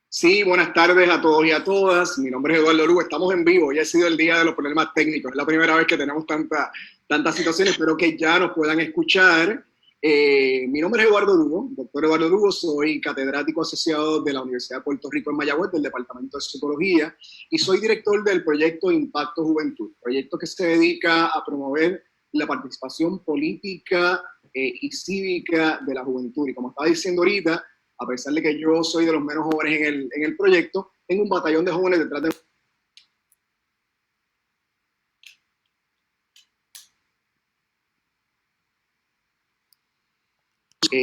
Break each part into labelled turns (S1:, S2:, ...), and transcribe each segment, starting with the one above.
S1: Sí, buenas tardes a todos y a todas. Mi nombre es Eduardo Lugo. Estamos en vivo. Hoy ha sido el día de los problemas técnicos. Es la primera vez que tenemos tantas situaciones. Espero que ya nos puedan escuchar. Mi nombre es Eduardo Lugo, doctor Eduardo Lugo. Soy catedrático asociado de la Universidad de Puerto Rico en Mayagüez, del Departamento de Psicología, y soy director del proyecto Impacto Juventud, proyecto que se dedica a promover la participación política y cívica de la juventud. Y como estaba diciendo ahorita, a pesar de que yo soy de los menos jóvenes en el proyecto, tengo un batallón de jóvenes detrás de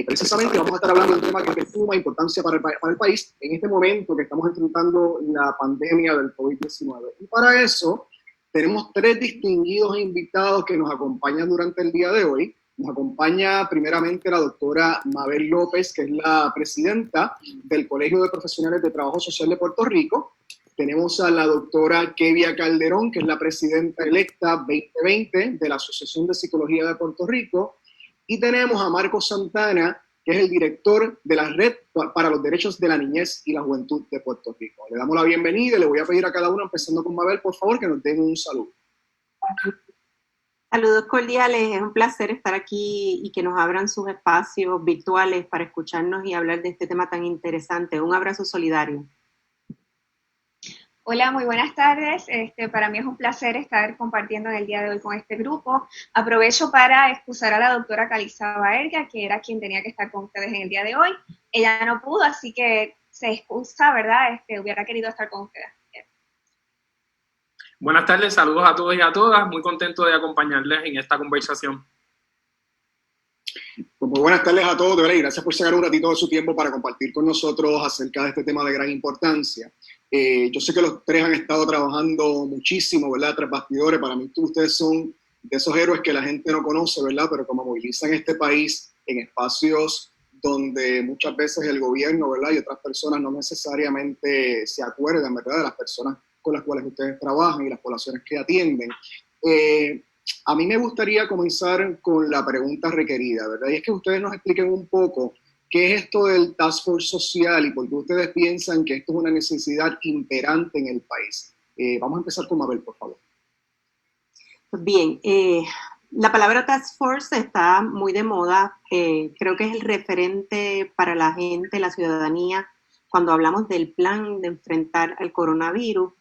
S1: precisamente vamos a estar hablando de un tema que es de suma importancia para el país en este momento que estamos enfrentando la pandemia del COVID-19. Y para eso tenemos tres distinguidos invitados que nos acompañan durante el día de hoy. Nos acompaña primeramente la doctora Mabel López, que es la presidenta del Colegio de Profesionales de Trabajo Social de Puerto Rico. Tenemos a la doctora Kevia Calderón, que es la presidenta electa 2020 de la Asociación de Psicología de Puerto Rico. Y tenemos a Marcos Santana, que es el director de la Red para los Derechos de la Niñez y la Juventud de Puerto Rico. Le damos la bienvenida y le voy a pedir a cada uno, empezando con Mabel, por favor, que nos den un saludo.
S2: Saludos cordiales, es un placer estar aquí y que nos abran sus espacios virtuales para escucharnos y hablar de este tema tan interesante. Un abrazo solidario.
S3: Hola, muy buenas tardes. Para mí es un placer estar compartiendo en el día de hoy con este grupo. Aprovecho para excusar a la doctora Calixta Baerga, que era quien tenía que estar con ustedes en el día de hoy. Ella no pudo, así que se excusa, ¿verdad? Hubiera querido estar con ustedes.
S4: Buenas tardes, saludos a todos y a todas. Muy contento de acompañarles en esta conversación.
S1: Pues muy buenas tardes a todos, de verdad, y gracias por sacar un ratito de su tiempo para compartir con nosotros acerca de este tema de gran importancia. Yo sé que los tres han estado trabajando muchísimo, ¿verdad?, tras bastidores. Para mí ustedes son de esos héroes que la gente no conoce, ¿verdad?, pero como movilizan este país en espacios donde muchas veces el gobierno, ¿verdad?, y otras personas no necesariamente se acuerdan, ¿verdad?, de las personas con las cuales ustedes trabajan y las poblaciones que atienden. A mí me gustaría comenzar con la pregunta requerida, ¿verdad? Y es que ustedes nos expliquen un poco qué es esto del Task Force social y por qué ustedes piensan que esto es una necesidad imperante en el país. Vamos a empezar con Mabel, por favor.
S2: Bien, la palabra Task Force está muy de moda. Creo que es el referente para la gente, la ciudadanía, cuando hablamos del plan de enfrentar al coronavirus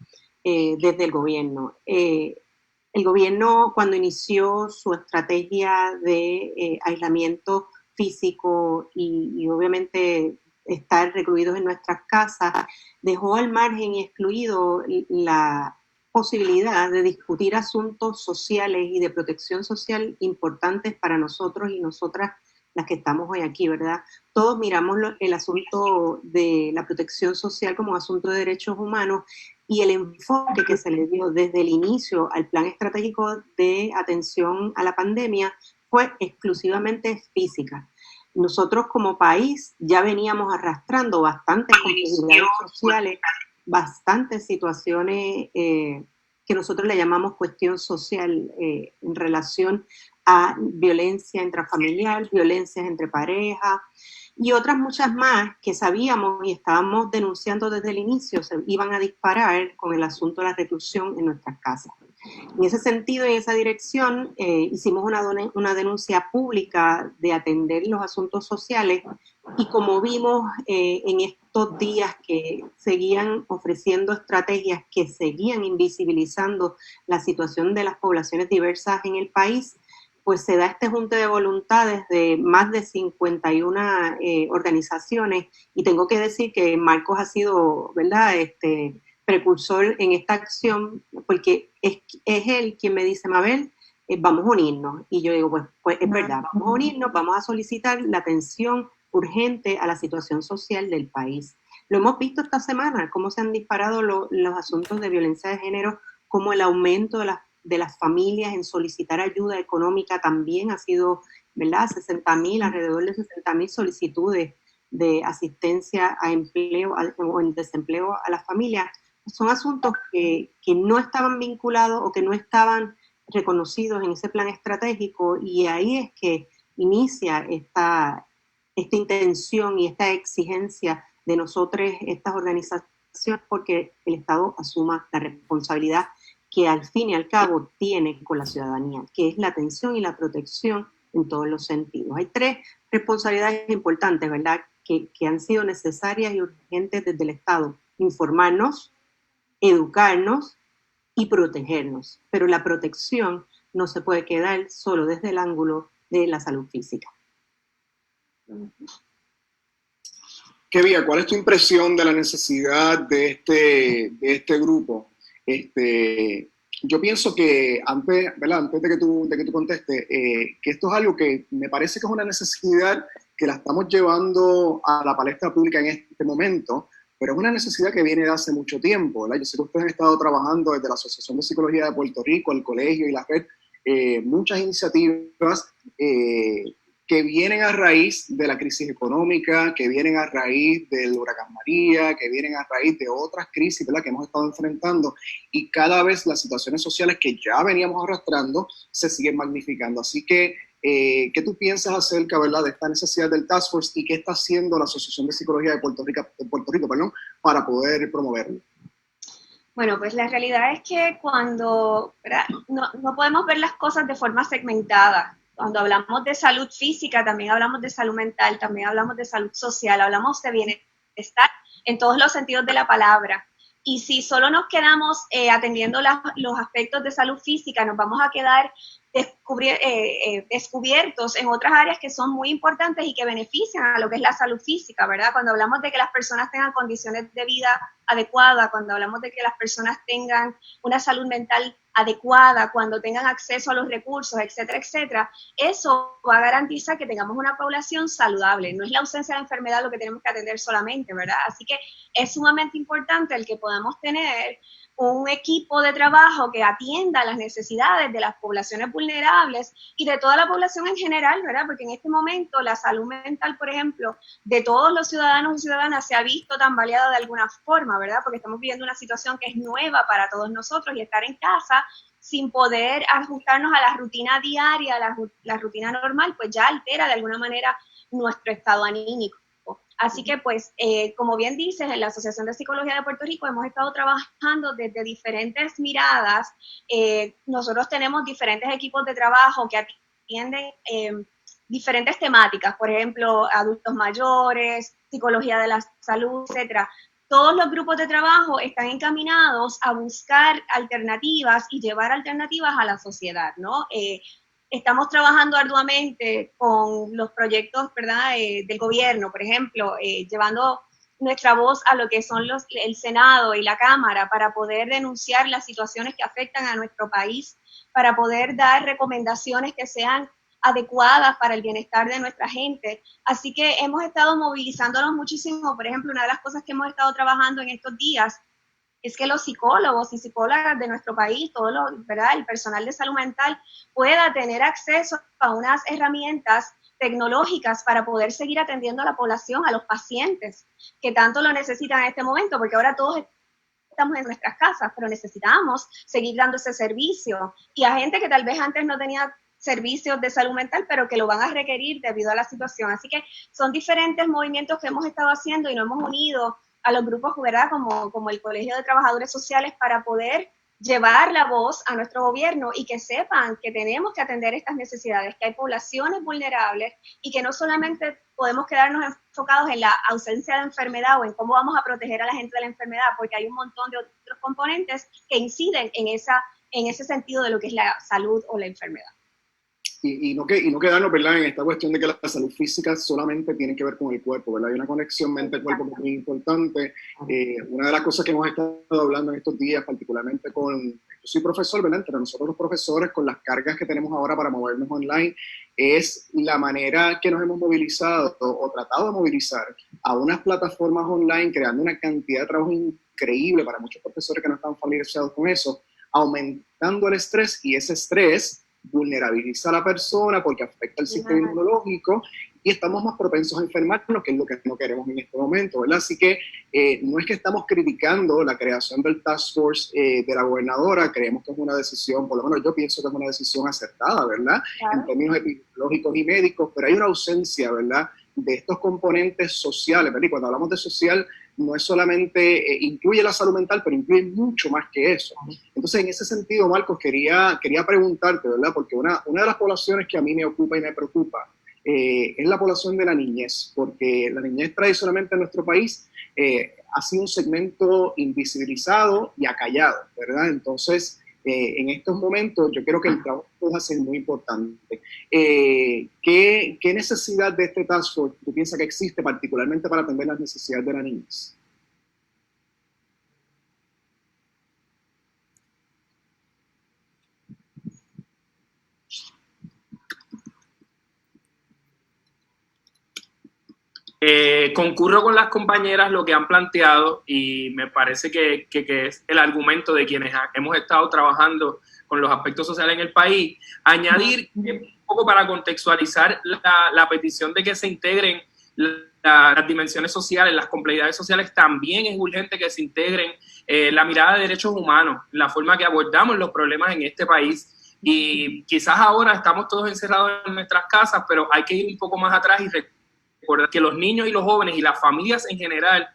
S2: desde el gobierno. El gobierno, cuando inició su estrategia de aislamiento físico y obviamente estar recluidos en nuestras casas, dejó al margen y excluido la posibilidad de discutir asuntos sociales y de protección social importantes para nosotros y nosotras las que estamos hoy aquí, ¿verdad? Todos miramos el asunto de la protección social como asunto de derechos humanos y el enfoque que se le dio desde el inicio al plan estratégico de atención a la pandemia fue exclusivamente física. Nosotros como país ya veníamos arrastrando bastantes complejidades sociales, bastantes situaciones que nosotros le llamamos cuestión social en relación a violencia intrafamiliar, violencias entre parejas y otras muchas más que sabíamos y estábamos denunciando desde el inicio se iban a disparar con el asunto de la reclusión en nuestras casas. En ese sentido, en esa dirección, hicimos una denuncia pública de atender los asuntos sociales y como vimos en estos días que seguían ofreciendo estrategias que seguían invisibilizando la situación de las poblaciones diversas en el país, pues se da este junte de voluntades de más de 51 organizaciones y tengo que decir que Marcos ha sido, ¿verdad?, precursor en esta acción porque es él quien me dice, Mabel, vamos a unirnos. Y yo digo, pues es verdad, vamos a unirnos, vamos a solicitar la atención urgente a la situación social del país. Lo hemos visto esta semana, cómo se han disparado los asuntos de violencia de género, cómo el aumento de las familias en solicitar ayuda económica también ha sido, ¿verdad?, 60,000, alrededor de 60,000 solicitudes de asistencia a empleo o en desempleo a las familias. Son asuntos que no estaban vinculados o que no estaban reconocidos en ese plan estratégico, y ahí es que inicia esta intención y esta exigencia de nosotros, estas organizaciones, porque el Estado asuma la responsabilidad que al fin y al cabo tiene con la ciudadanía, que es la atención y la protección en todos los sentidos. Hay 3 responsabilidades importantes, ¿verdad?, que han sido necesarias y urgentes desde el Estado: informarnos, educarnos y protegernos. Pero la protección no se puede quedar solo desde el ángulo de la salud física.
S1: Kevin, ¿cuál es tu impresión de la necesidad de este grupo? Yo pienso que antes, ¿verdad?, antes de que tú contestes, que esto es algo que me parece que es una necesidad que la estamos llevando a la palestra pública en este momento, pero es una necesidad que viene de hace mucho tiempo, ¿verdad? Yo sé que ustedes han estado trabajando desde la Asociación de Psicología de Puerto Rico, el colegio y la red, muchas iniciativas que vienen a raíz de la crisis económica, que vienen a raíz del huracán María, que vienen a raíz de otras crisis, ¿verdad?, que hemos estado enfrentando, y cada vez las situaciones sociales que ya veníamos arrastrando se siguen magnificando. Así que, ¿qué tú piensas acerca, ¿verdad?, de esta necesidad del Task Force y qué está haciendo la Asociación de Psicología de Puerto Rico, para poder promoverlo?
S3: Bueno, pues la realidad es que cuando, ¿verdad?, no podemos ver las cosas de forma segmentada. Cuando hablamos de salud física, también hablamos de salud mental, también hablamos de salud social, hablamos de bienestar en todos los sentidos de la palabra. Y si solo nos quedamos atendiendo los aspectos de salud física, nos vamos a quedar descubiertos en otras áreas que son muy importantes y que benefician a lo que es la salud física, ¿verdad? Cuando hablamos de que las personas tengan condiciones de vida adecuadas, cuando hablamos de que las personas tengan una salud mental adecuada, cuando tengan acceso a los recursos, etcétera, etcétera, eso va a garantizar que tengamos una población saludable. No es la ausencia de enfermedad lo que tenemos que atender solamente, ¿verdad? Así que es sumamente importante el que podamos tener un equipo de trabajo que atienda las necesidades de las poblaciones vulnerables y de toda la población en general, ¿verdad? Porque en este momento la salud mental, por ejemplo, de todos los ciudadanos y ciudadanas se ha visto tambaleada de alguna forma, ¿verdad? Porque estamos viviendo una situación que es nueva para todos nosotros y estar en casa sin poder ajustarnos a la rutina diaria, a la rutina normal, pues ya altera de alguna manera nuestro estado anímico. Así que, pues, como bien dices, en la Asociación de Psicología de Puerto Rico hemos estado trabajando desde diferentes miradas. Nosotros tenemos diferentes equipos de trabajo que atienden diferentes temáticas, por ejemplo, adultos mayores, psicología de la salud, etcétera. Todos los grupos de trabajo están encaminados a buscar alternativas y llevar alternativas a la sociedad, ¿no? Estamos trabajando arduamente con los proyectos, ¿verdad?, del gobierno, por ejemplo, llevando nuestra voz a lo que son el Senado y la Cámara para poder denunciar las situaciones que afectan a nuestro país, para poder dar recomendaciones que sean adecuadas para el bienestar de nuestra gente. Así que hemos estado movilizándonos muchísimo. Por ejemplo, una de las cosas que hemos estado trabajando en estos días es que los psicólogos y psicólogas de nuestro país, ¿verdad?, el personal de salud mental pueda tener acceso a unas herramientas tecnológicas para poder seguir atendiendo a la población, a los pacientes que tanto lo necesitan en este momento, porque ahora todos estamos en nuestras casas, pero necesitamos seguir dando ese servicio. Y a gente que tal vez antes no tenía servicios de salud mental, pero que lo van a requerir debido a la situación. Así que son diferentes movimientos que hemos estado haciendo y nos hemos unido a los grupos, ¿verdad?, como el Colegio de Trabajadores Sociales, para poder llevar la voz a nuestro gobierno y que sepan que tenemos que atender estas necesidades, que hay poblaciones vulnerables y que no solamente podemos quedarnos enfocados en la ausencia de enfermedad o en cómo vamos a proteger a la gente de la enfermedad, porque hay un montón de otros componentes que inciden en ese sentido de lo que es la salud o la enfermedad.
S1: Y no quedarnos, ¿verdad?, en esta cuestión de que la salud física solamente tiene que ver con el cuerpo, ¿verdad? Hay una conexión mente-cuerpo muy importante. Una de las cosas que hemos estado hablando en estos días, particularmente yo soy profesor, ¿verdad?, entre nosotros los profesores, con las cargas que tenemos ahora para movernos online, es la manera que nos hemos movilizado o tratado de movilizar a unas plataformas online, creando una cantidad de trabajo increíble para muchos profesores que no están familiarizados con eso, aumentando el estrés, y ese estrés vulnerabiliza a la persona porque afecta el sistema inmunológico y estamos más propensos a enfermarnos, que es lo que no queremos en este momento, ¿verdad? Así que no es que estamos criticando la creación del Task Force de la gobernadora, creemos que es una decisión, por lo menos yo pienso que es una decisión acertada, ¿verdad? Claro. En términos epidemiológicos y médicos, pero hay una ausencia, ¿verdad?, de estos componentes sociales, ¿verdad? Y cuando hablamos de social, no es solamente, incluye la salud mental, pero incluye mucho más que eso. Entonces, en ese sentido, Marcos, quería preguntarte, ¿verdad? Porque una de las poblaciones que a mí me ocupa y me preocupa es la población de la niñez, porque la niñez tradicionalmente en nuestro país ha sido un segmento invisibilizado y acallado, ¿verdad? Entonces, en estos momentos yo creo que el trabajo va a ser muy importante. ¿Qué necesidad de este Task Force tú piensas que existe particularmente para atender las necesidades de la niñez?
S4: Concurro con las compañeras lo que han planteado y me parece que es el argumento de quienes hemos estado trabajando con los aspectos sociales en el país. Añadir un poco para contextualizar la petición de que se integren las dimensiones sociales, las complejidades sociales, también es urgente que se integren la mirada de derechos humanos, la forma que abordamos los problemas en este país. Y quizás ahora estamos todos encerrados en nuestras casas, pero hay que ir un poco más atrás y recordar que los niños y los jóvenes y las familias en general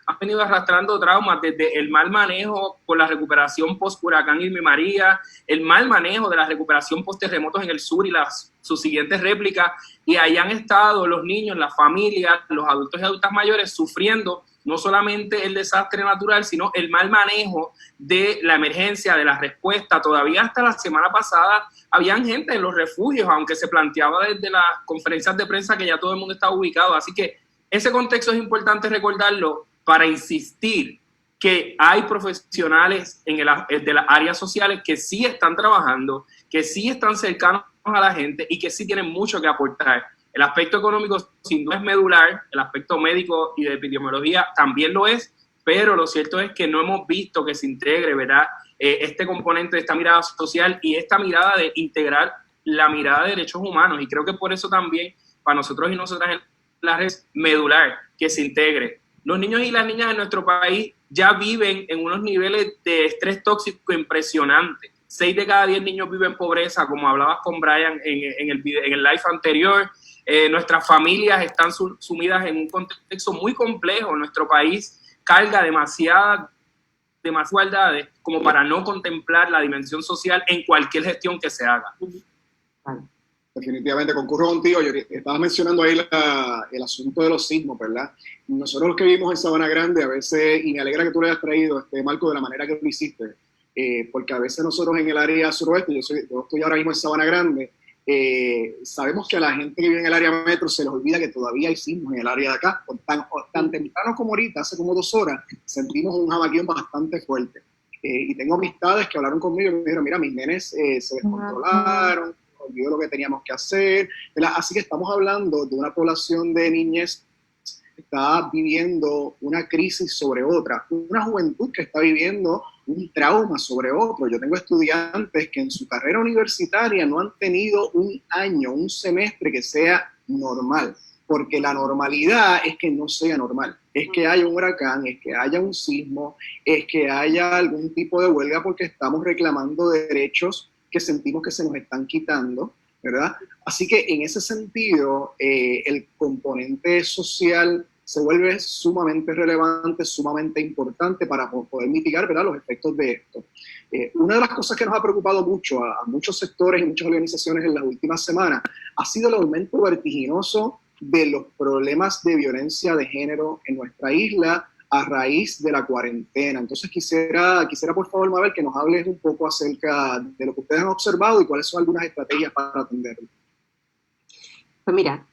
S4: han venido arrastrando traumas desde el mal manejo por la recuperación post-huracán Irma y María, el mal manejo de la recuperación post-terremotos en el sur y sus siguientes réplicas, y ahí han estado los niños, las familias, los adultos y adultas mayores sufriendo no solamente el desastre natural, sino el mal manejo de la emergencia, de la respuesta. Todavía hasta la semana pasada habían gente en los refugios, aunque se planteaba desde las conferencias de prensa que ya todo el mundo estaba ubicado. Así que ese contexto es importante recordarlo para insistir que hay profesionales de las áreas sociales que sí están trabajando, que sí están cercanos a la gente y que sí tienen mucho que aportar. El aspecto económico sin duda es medular, el aspecto médico y de epidemiología también lo es, pero lo cierto es que no hemos visto que se integre, ¿verdad?, este componente de esta mirada social y esta mirada de integrar la mirada de derechos humanos. Y creo que por eso también, para nosotros y nosotras en la red, medular que se integre. Los niños y las niñas en nuestro país ya viven en unos niveles de estrés tóxico impresionantes. 6 de cada 10 niños viven en pobreza, como hablabas con Brian en el live anterior. Nuestras familias están sumidas en un contexto muy complejo. Nuestro país carga demasiadas desigualdades como para no contemplar la dimensión social en cualquier gestión que se haga.
S1: Definitivamente, concurro contigo. Yo estaba mencionando ahí el asunto de los sismos, ¿verdad? Nosotros los que vivimos en Sabana Grande, a veces, y me alegra que tú le hayas traído, Marco, de la manera que lo hiciste, porque a veces nosotros en el área suroeste, yo estoy ahora mismo en Sabana Grande, sabemos que a la gente que vive en el área metro se les olvida que todavía hay sismos en el área de acá. Tan temprano como ahorita, hace como 2 horas, sentimos un jamaquión bastante fuerte. Y tengo amistades que hablaron conmigo y me dijeron, mira, mis nenes se descontrolaron, olvidó lo que teníamos que hacer, ¿verdad? Así que estamos hablando de una población de niñez que está viviendo una crisis sobre otra, una juventud que está viviendo un trauma sobre otro. Yo tengo estudiantes que en su carrera universitaria no han tenido un año, un semestre que sea normal, porque la normalidad es que no sea normal, es que haya un huracán, es que haya un sismo, es que haya algún tipo de huelga porque estamos reclamando derechos que sentimos que se nos están quitando, ¿verdad? Así que en ese sentido, el componente social se vuelve sumamente relevante, sumamente importante para poder mitigar, ¿verdad?, los efectos de esto. Una de las cosas que nos ha preocupado mucho a muchos sectores y muchas organizaciones en las últimas semanas ha sido el aumento vertiginoso de los problemas de violencia de género en nuestra isla a raíz de la cuarentena. Entonces quisiera por favor, Mabel, que nos hables un poco acerca de lo que ustedes han observado y cuáles son algunas estrategias para atenderlo.
S2: Pues mira,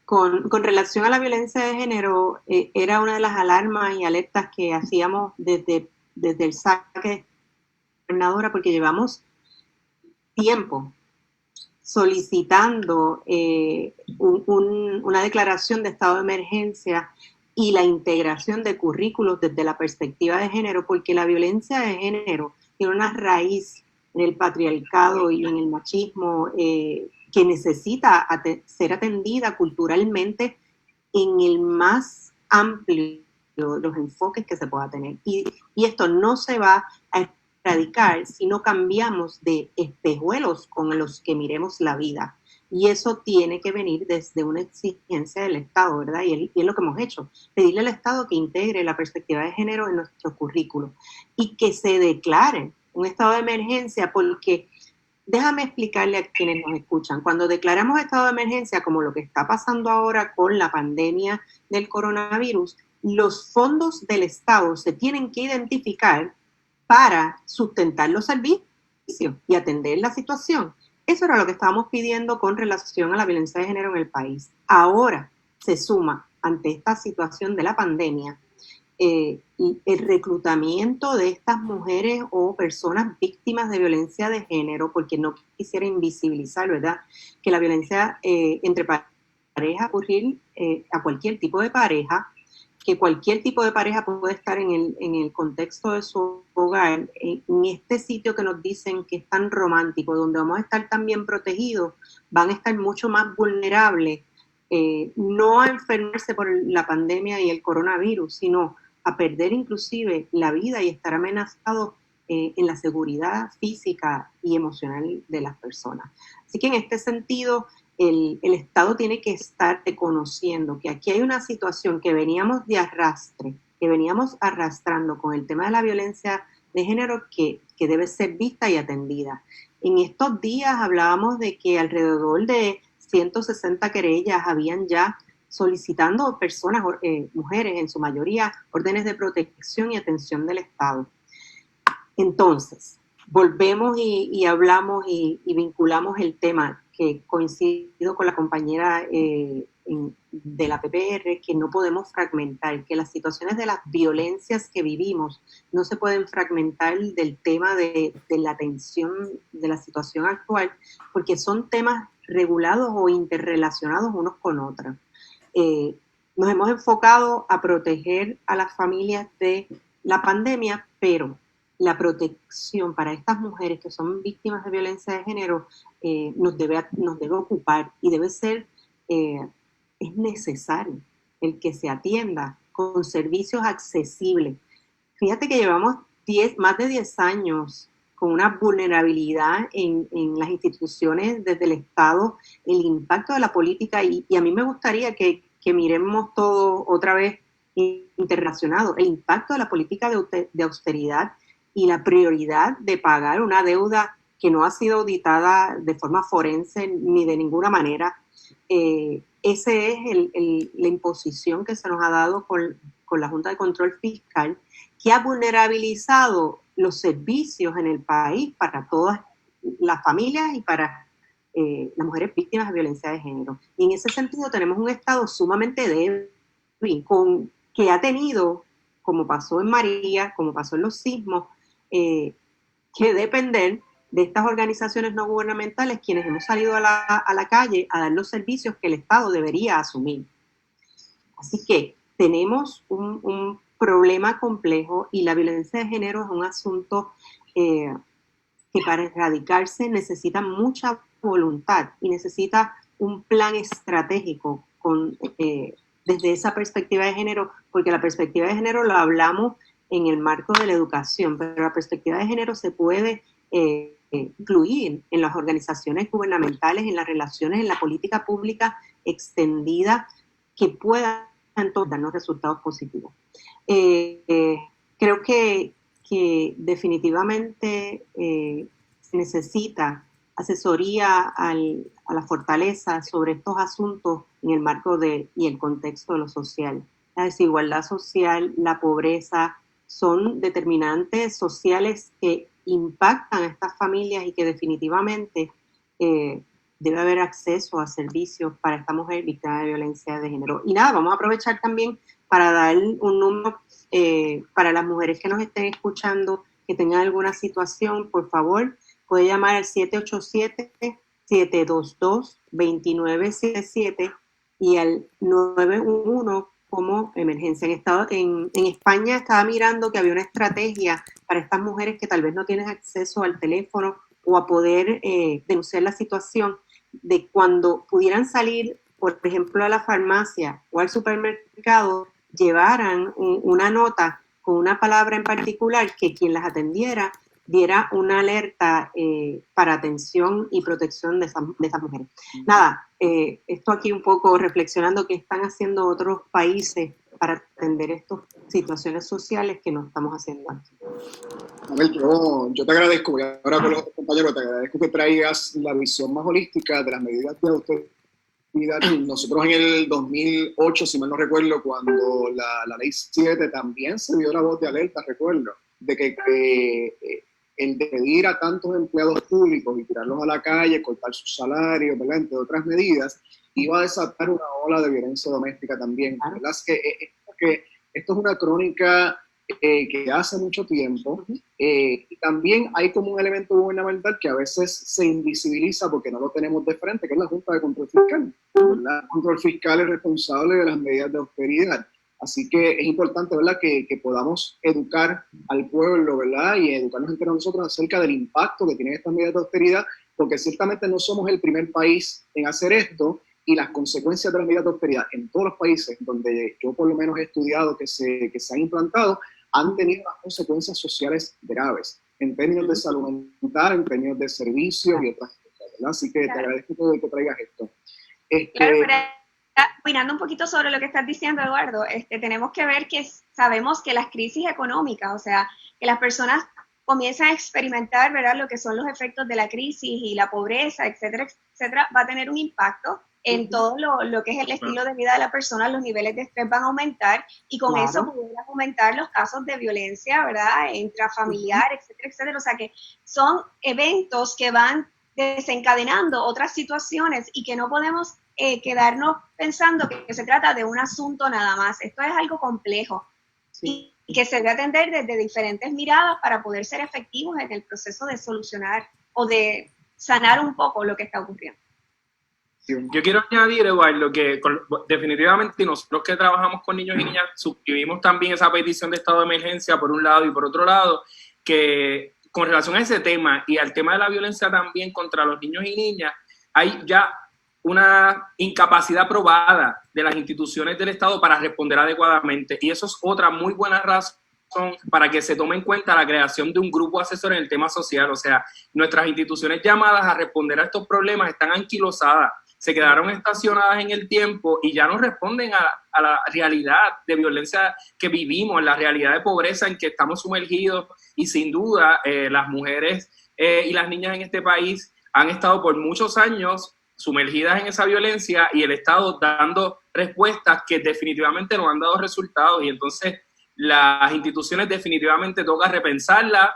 S2: con relación a la violencia de género, era una de las alarmas y alertas que hacíamos desde el saque de la gobernadora, porque llevamos tiempo solicitando una declaración de estado de emergencia y la integración de currículos desde la perspectiva de género, porque la violencia de género tiene una raíz en el patriarcado y en el machismo, que necesita ser atendida culturalmente en el más amplio de los enfoques que se pueda tener. Y esto no se va a erradicar si no cambiamos de espejuelos con los que miremos la vida. Y eso tiene que venir desde una exigencia del Estado, ¿verdad? Y es lo que hemos hecho, pedirle al Estado que integre la perspectiva de género en nuestro currículo y que se declare un estado de emergencia, porque déjame explicarle a quienes nos escuchan, cuando declaramos estado de emergencia, como lo que está pasando ahora con la pandemia del coronavirus, los fondos del Estado se tienen que identificar para sustentar los servicios y atender la situación. Eso era lo que estábamos pidiendo con relación a la violencia de género en el país. Ahora se suma, ante esta situación de la pandemia, el reclutamiento de estas mujeres o personas víctimas de violencia de género, porque no quisiera invisibilizar, ¿verdad?, que la violencia entre parejas ocurrir a cualquier tipo de pareja, que cualquier tipo de pareja puede estar en el contexto de su hogar, en este sitio que nos dicen que es tan romántico, donde vamos a estar tan bien protegidos, van a estar mucho más vulnerables, no a enfermarse por la pandemia y el coronavirus, sino a perder inclusive la vida y estar amenazados en la seguridad física y emocional de las personas. Así que en este sentido, el Estado tiene que estar reconociendo que aquí hay una situación que veníamos de arrastre, que veníamos arrastrando con el tema de la violencia de género que debe ser vista y atendida. En estos días hablábamos de que alrededor de 160 querellas habían ya solicitando personas, mujeres en su mayoría, órdenes de protección y atención del Estado. Entonces, volvemos y hablamos y vinculamos el tema, que coincido con la compañera de la PPR, que no podemos fragmentar, que las situaciones de las violencias que vivimos no se pueden fragmentar del tema de la atención de la situación actual, porque son temas regulados o interrelacionados unos con otros. Nos hemos enfocado a proteger a las familias de la pandemia, pero la protección para estas mujeres que son víctimas de violencia de género nos debe ocupar y debe ser, es necesario el que se atienda con servicios accesibles. Fíjate que llevamos más de 10 años con una vulnerabilidad en las instituciones desde el Estado, el impacto de la política, y a mí me gustaría que miremos todo otra vez interrelacionado, el impacto de la política de austeridad y la prioridad de pagar una deuda que no ha sido auditada de forma forense ni de ninguna manera. Esa es la imposición que se nos ha dado con la Junta de Control Fiscal, que ha vulnerabilizado los servicios en el país para todas las familias y para las mujeres víctimas de violencia de género. Y en ese sentido tenemos un Estado sumamente débil, que ha tenido, como pasó en María, como pasó en los sismos, que depender de estas organizaciones no gubernamentales, quienes hemos salido a la calle a dar los servicios que el Estado debería asumir. Así que tenemos un problema complejo, y la violencia de género es un asunto que para erradicarse necesita mucha voluntad y necesita un plan estratégico desde esa perspectiva de género, porque la perspectiva de género la hablamos en el marco de la educación, pero la perspectiva de género se puede incluir en las organizaciones gubernamentales, en las relaciones, en la política pública extendida, que puedan entonces darnos resultados positivos. Creo que definitivamente se necesita asesoría a la fortaleza sobre estos asuntos en el marco y el contexto de lo social. La desigualdad social, la pobreza, son determinantes sociales que impactan a estas familias y que definitivamente debe haber acceso a servicios para esta mujer víctima de violencia de género. Y nada, vamos a aprovechar también para dar un número para las mujeres que nos estén escuchando, que tengan alguna situación. Por favor, puede llamar al 787-722-2977 y al 911 como emergencia. En España estaba mirando que había una estrategia para estas mujeres que tal vez no tienen acceso al teléfono o a poder denunciar la situación de cuando pudieran salir, por ejemplo, a la farmacia o al supermercado, llevaran una nota con una palabra en particular que quien las atendiera diera una alerta para atención y protección de esas mujeres. Nada, esto aquí un poco reflexionando qué están haciendo otros países para atender estas situaciones sociales que no estamos haciendo aquí.
S1: A ver, yo te agradezco, y ahora con los compañeros, te agradezco que traigas la visión más holística de las medidas de austeridad. Nosotros en el 2008, si mal no recuerdo, cuando la ley 7 también se dio la voz de alerta, recuerdo, de que el despedir a tantos empleados públicos y tirarlos a la calle, cortar sus salarios, ¿verdad?, entre otras medidas, iba a desatar una ola de violencia doméstica también. ¿Verdad? Que esto es una crónica que hace mucho tiempo, y también hay como un elemento gubernamental que a veces se invisibiliza porque no lo tenemos de frente, que es la Junta de Control Fiscal. ¿Verdad? El control fiscal es responsable de las medidas de austeridad. Así que es importante, ¿verdad?, que podamos educar al pueblo, ¿verdad?, y educarnos entre nosotros acerca del impacto que tienen estas medidas de austeridad, porque ciertamente no somos el primer país en hacer esto, y las consecuencias de las medidas de austeridad en todos los países donde yo por lo menos he estudiado que se han implantado, han tenido unas consecuencias sociales graves, en términos de salud mental, en términos de servicios y otras cosas, ¿verdad? Así que te agradezco que traigas esto.
S3: Claro, pero opinando un poquito sobre lo que estás diciendo, Eduardo, tenemos que ver que sabemos que las crisis económicas, o sea, que las personas comienzan a experimentar, ¿verdad?, lo que son los efectos de la crisis y la pobreza, etcétera, etcétera, va a tener un impacto en todo lo que es el estilo de vida de la persona. Los niveles de estrés van a aumentar y con eso pudieran aumentar los casos de violencia, ¿verdad?, intrafamiliar, etcétera, etcétera. O sea que son eventos que van desencadenando otras situaciones y que no podemos quedarnos pensando que se trata de un asunto nada más. Esto es algo complejo y que se debe atender desde diferentes miradas para poder ser efectivos en el proceso de solucionar o de sanar un poco lo que está ocurriendo.
S4: Yo quiero añadir, Eduardo, que definitivamente nosotros que trabajamos con niños y niñas suscribimos también esa petición de estado de emergencia por un lado, y por otro lado, que con relación a ese tema y al tema de la violencia también contra los niños y niñas, hay ya una incapacidad probada de las instituciones del Estado para responder adecuadamente, y eso es otra muy buena razón para que se tome en cuenta la creación de un grupo asesor en el tema social. O sea, nuestras instituciones llamadas a responder a estos problemas están anquilosadas, se quedaron estacionadas en el tiempo y ya no responden a la realidad de violencia que vivimos, la realidad de pobreza en que estamos sumergidos, y sin duda las mujeres y las niñas en este país han estado por muchos años sumergidas en esa violencia, y el Estado dando respuestas que definitivamente no han dado resultados, y entonces las instituciones definitivamente toca repensarlas.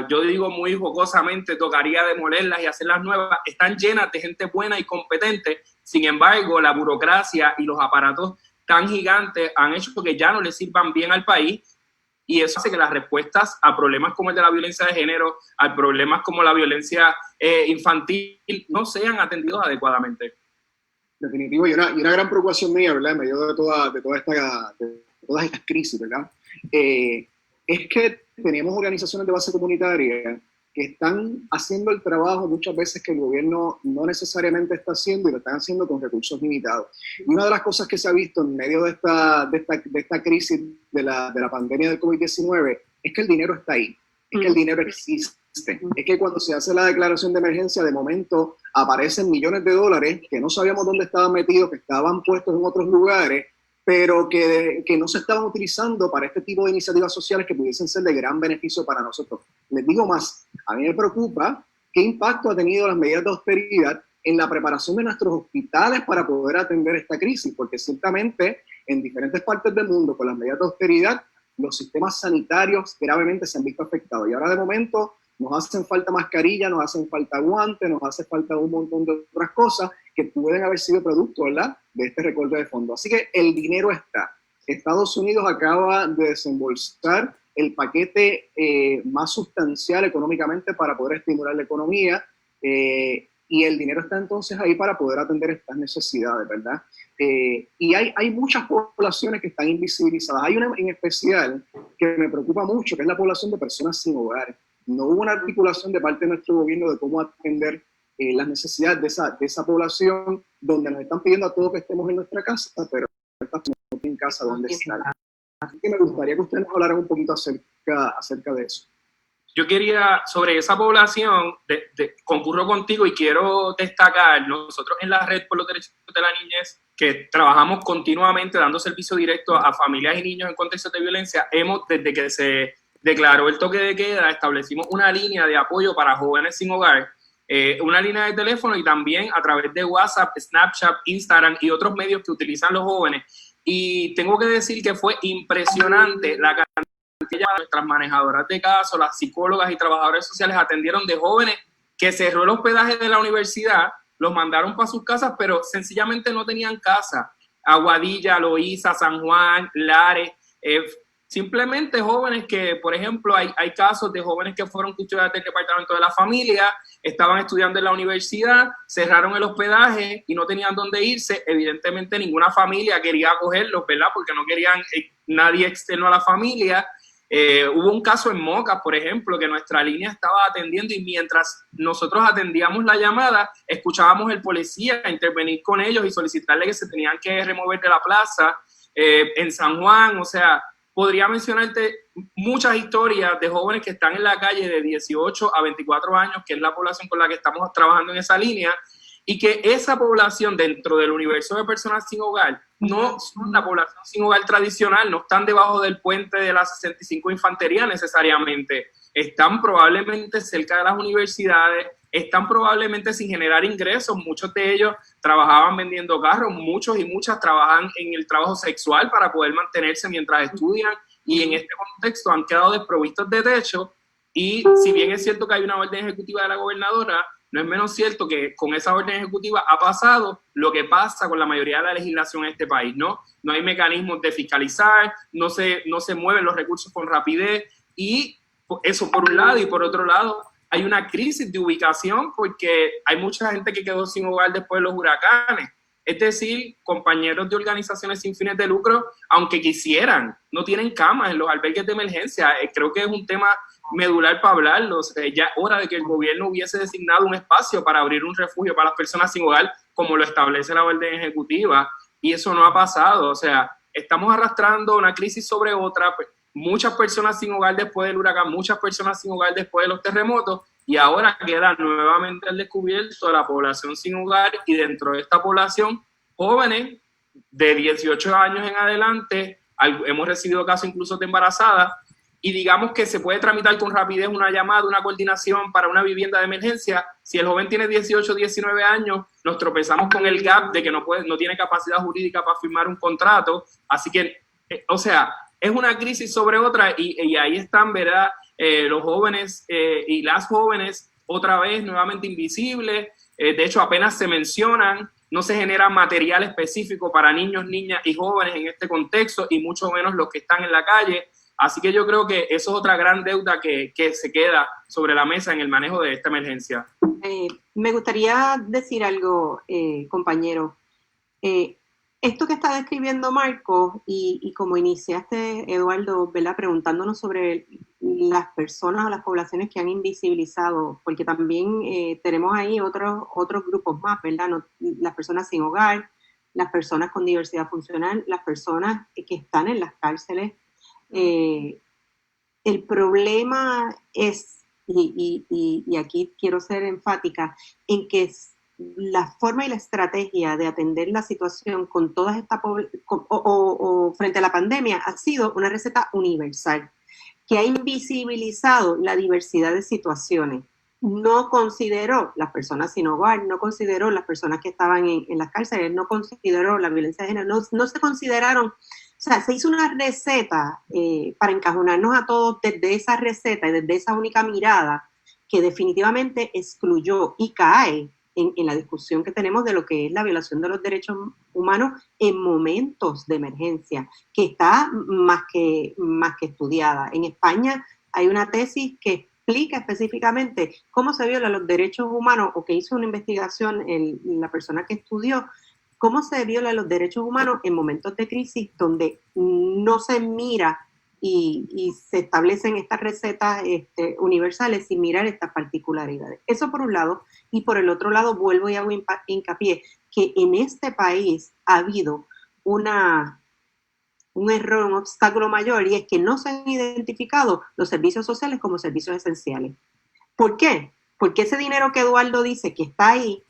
S4: Yo digo muy jocosamente, tocaría demolerlas y hacerlas nuevas. Están llenas de gente buena y competente, sin embargo, la burocracia y los aparatos tan gigantes han hecho que ya no le sirvan bien al país, y eso hace que las respuestas a problemas como el de la violencia de género, a problemas como la violencia infantil, no sean atendidos adecuadamente.
S1: Definitivo, y una gran preocupación mía, ¿verdad?, en medio de todas estas crisis, ¿verdad?, es que tenemos organizaciones de base comunitaria que están haciendo el trabajo muchas veces que el gobierno no necesariamente está haciendo, y lo están haciendo con recursos limitados. Y una de las cosas que se ha visto en medio de esta crisis de la pandemia del COVID-19 es que el dinero está ahí, es que el dinero existe. Es que cuando se hace la declaración de emergencia, de momento aparecen millones de dólares que no sabíamos dónde estaban metidos, que estaban puestos en otros lugares, pero que no se estaban utilizando para este tipo de iniciativas sociales que pudiesen ser de gran beneficio para nosotros. Les digo más, a mí me preocupa qué impacto ha tenido las medidas de austeridad en la preparación de nuestros hospitales para poder atender esta crisis, porque ciertamente en diferentes partes del mundo con las medidas de austeridad los sistemas sanitarios gravemente se han visto afectados, y ahora de momento nos hacen falta mascarillas, nos hacen falta guantes, nos hace falta un montón de otras cosas que pueden haber sido producto, ¿verdad?, de este recorte de fondos. Así que el dinero está. Estados Unidos acaba de desembolsar el paquete más sustancial económicamente para poder estimular la economía, y el dinero está entonces ahí para poder atender estas necesidades, ¿verdad? Y hay muchas poblaciones que están invisibilizadas. Hay una en especial que me preocupa mucho, que es la población de personas sin hogar. no hubo una articulación de parte de nuestro gobierno de cómo atender las necesidades de esa población, donde nos están pidiendo a todos que estemos en nuestra casa, pero no en casa donde estar. Así que me gustaría que ustedes nos hablaran un poquito acerca de eso.
S4: Yo quería, sobre esa población, concurro contigo y quiero destacar, nosotros en la Red por los Derechos de la Niñez, que trabajamos continuamente dando servicio directo a familias y niños en contextos de violencia, desde que se declaró el toque de queda, establecimos una línea de apoyo para jóvenes sin hogar, una línea de teléfono y también a través de WhatsApp, Snapchat, Instagram y otros medios que utilizan los jóvenes. Y tengo que decir que fue impresionante la cantidad. Nuestras manejadoras de casos, las psicólogas y trabajadores sociales atendieron de jóvenes que cerró el hospedaje de la universidad, los mandaron para sus casas, pero sencillamente no tenían casa. Aguadilla, Loíza, San Juan, Lares, simplemente jóvenes que, por ejemplo, hay casos de jóvenes que fueron custodiados del departamento de la familia, estaban estudiando en la universidad, cerraron el hospedaje y no tenían dónde irse. Evidentemente ninguna familia quería acogerlos, ¿verdad? Porque no querían nadie externo a la familia. Hubo un caso en Moca, por ejemplo, que nuestra línea estaba atendiendo y mientras nosotros atendíamos la llamada, escuchábamos al policía intervenir con ellos y solicitarle que se tenían que remover de la plaza. En San Juan, o sea, podría mencionarte muchas historias de jóvenes que están en la calle de 18 a 24 años, que es la población con la que estamos trabajando en esa línea, y que esa población dentro del universo de personas sin hogar no son la población sin hogar tradicional, no están debajo del puente de la 65 Infantería necesariamente, están probablemente cerca de las universidades, están probablemente sin generar ingresos, muchos de ellos trabajaban vendiendo carros, muchos y muchas trabajan en el trabajo sexual para poder mantenerse mientras estudian y en este contexto han quedado desprovistos de techo y si bien es cierto que hay una orden ejecutiva de la gobernadora, no es menos cierto que con esa orden ejecutiva ha pasado lo que pasa con la mayoría de la legislación en este país, ¿no? No hay mecanismos de fiscalizar, no se mueven los recursos con rapidez y eso por un lado y por otro lado hay una crisis de ubicación porque hay mucha gente que quedó sin hogar después de los huracanes. Es decir, compañeros de organizaciones sin fines de lucro, aunque quisieran, no tienen camas en los albergues de emergencia. Creo que es un tema medular para hablarlo. O sea, ya es hora de que el gobierno hubiese designado un espacio para abrir un refugio para las personas sin hogar, como lo establece la orden ejecutiva, y eso no ha pasado. O sea, estamos arrastrando una crisis sobre otra, muchas personas sin hogar después del huracán, muchas personas sin hogar después de los terremotos, y ahora queda nuevamente al descubierto la población sin hogar, y dentro de esta población, jóvenes de 18 años en adelante, hemos recibido casos incluso de embarazadas, y digamos que se puede tramitar con rapidez una llamada, una coordinación para una vivienda de emergencia. Si el joven tiene 18 o 19 años, nos tropezamos con el gap de que no tiene capacidad jurídica para firmar un contrato. Así que, o sea, es una crisis sobre otra y ahí están, ¿verdad? Los jóvenes y las jóvenes otra vez nuevamente invisibles. De hecho, apenas se mencionan, no se genera material específico para niños, niñas y jóvenes en este contexto y mucho menos los que están en la calle. Así que yo creo que eso es otra gran deuda que se queda sobre la mesa en el manejo de esta emergencia.
S2: Me gustaría decir algo, compañero. Esto que está describiendo Marcos y como iniciaste, Eduardo, ¿verdad? Preguntándonos sobre las personas o las poblaciones que han invisibilizado, porque también tenemos ahí otros grupos más, ¿verdad? No, las personas sin hogar, las personas con diversidad funcional, las personas que están en las cárceles. El problema es, y aquí quiero ser enfática, en que la forma y la estrategia de atender la situación con todas estas frente a la pandemia ha sido una receta universal que ha invisibilizado la diversidad de situaciones. No consideró las personas sin hogar, no consideró las personas que estaban en las cárceles, no consideró la violencia de género, no se consideraron. O sea, se hizo una receta para encajonarnos a todos desde esa receta y desde esa única mirada que definitivamente excluyó y cae en la discusión que tenemos de lo que es la violación de los derechos humanos en momentos de emergencia, que está más que estudiada. En España hay una tesis que explica específicamente cómo se violan los derechos humanos, o que hizo una investigación la persona que estudió, cómo se violan los derechos humanos en momentos de crisis donde no se mira y se establecen estas recetas universales sin mirar estas particularidades. Eso por un lado, y por el otro lado vuelvo y hago hincapié que en este país ha habido un error, un obstáculo mayor, y es que no se han identificado los servicios sociales como servicios esenciales. ¿Por qué? Porque ese dinero que Eduardo dice que está ahí,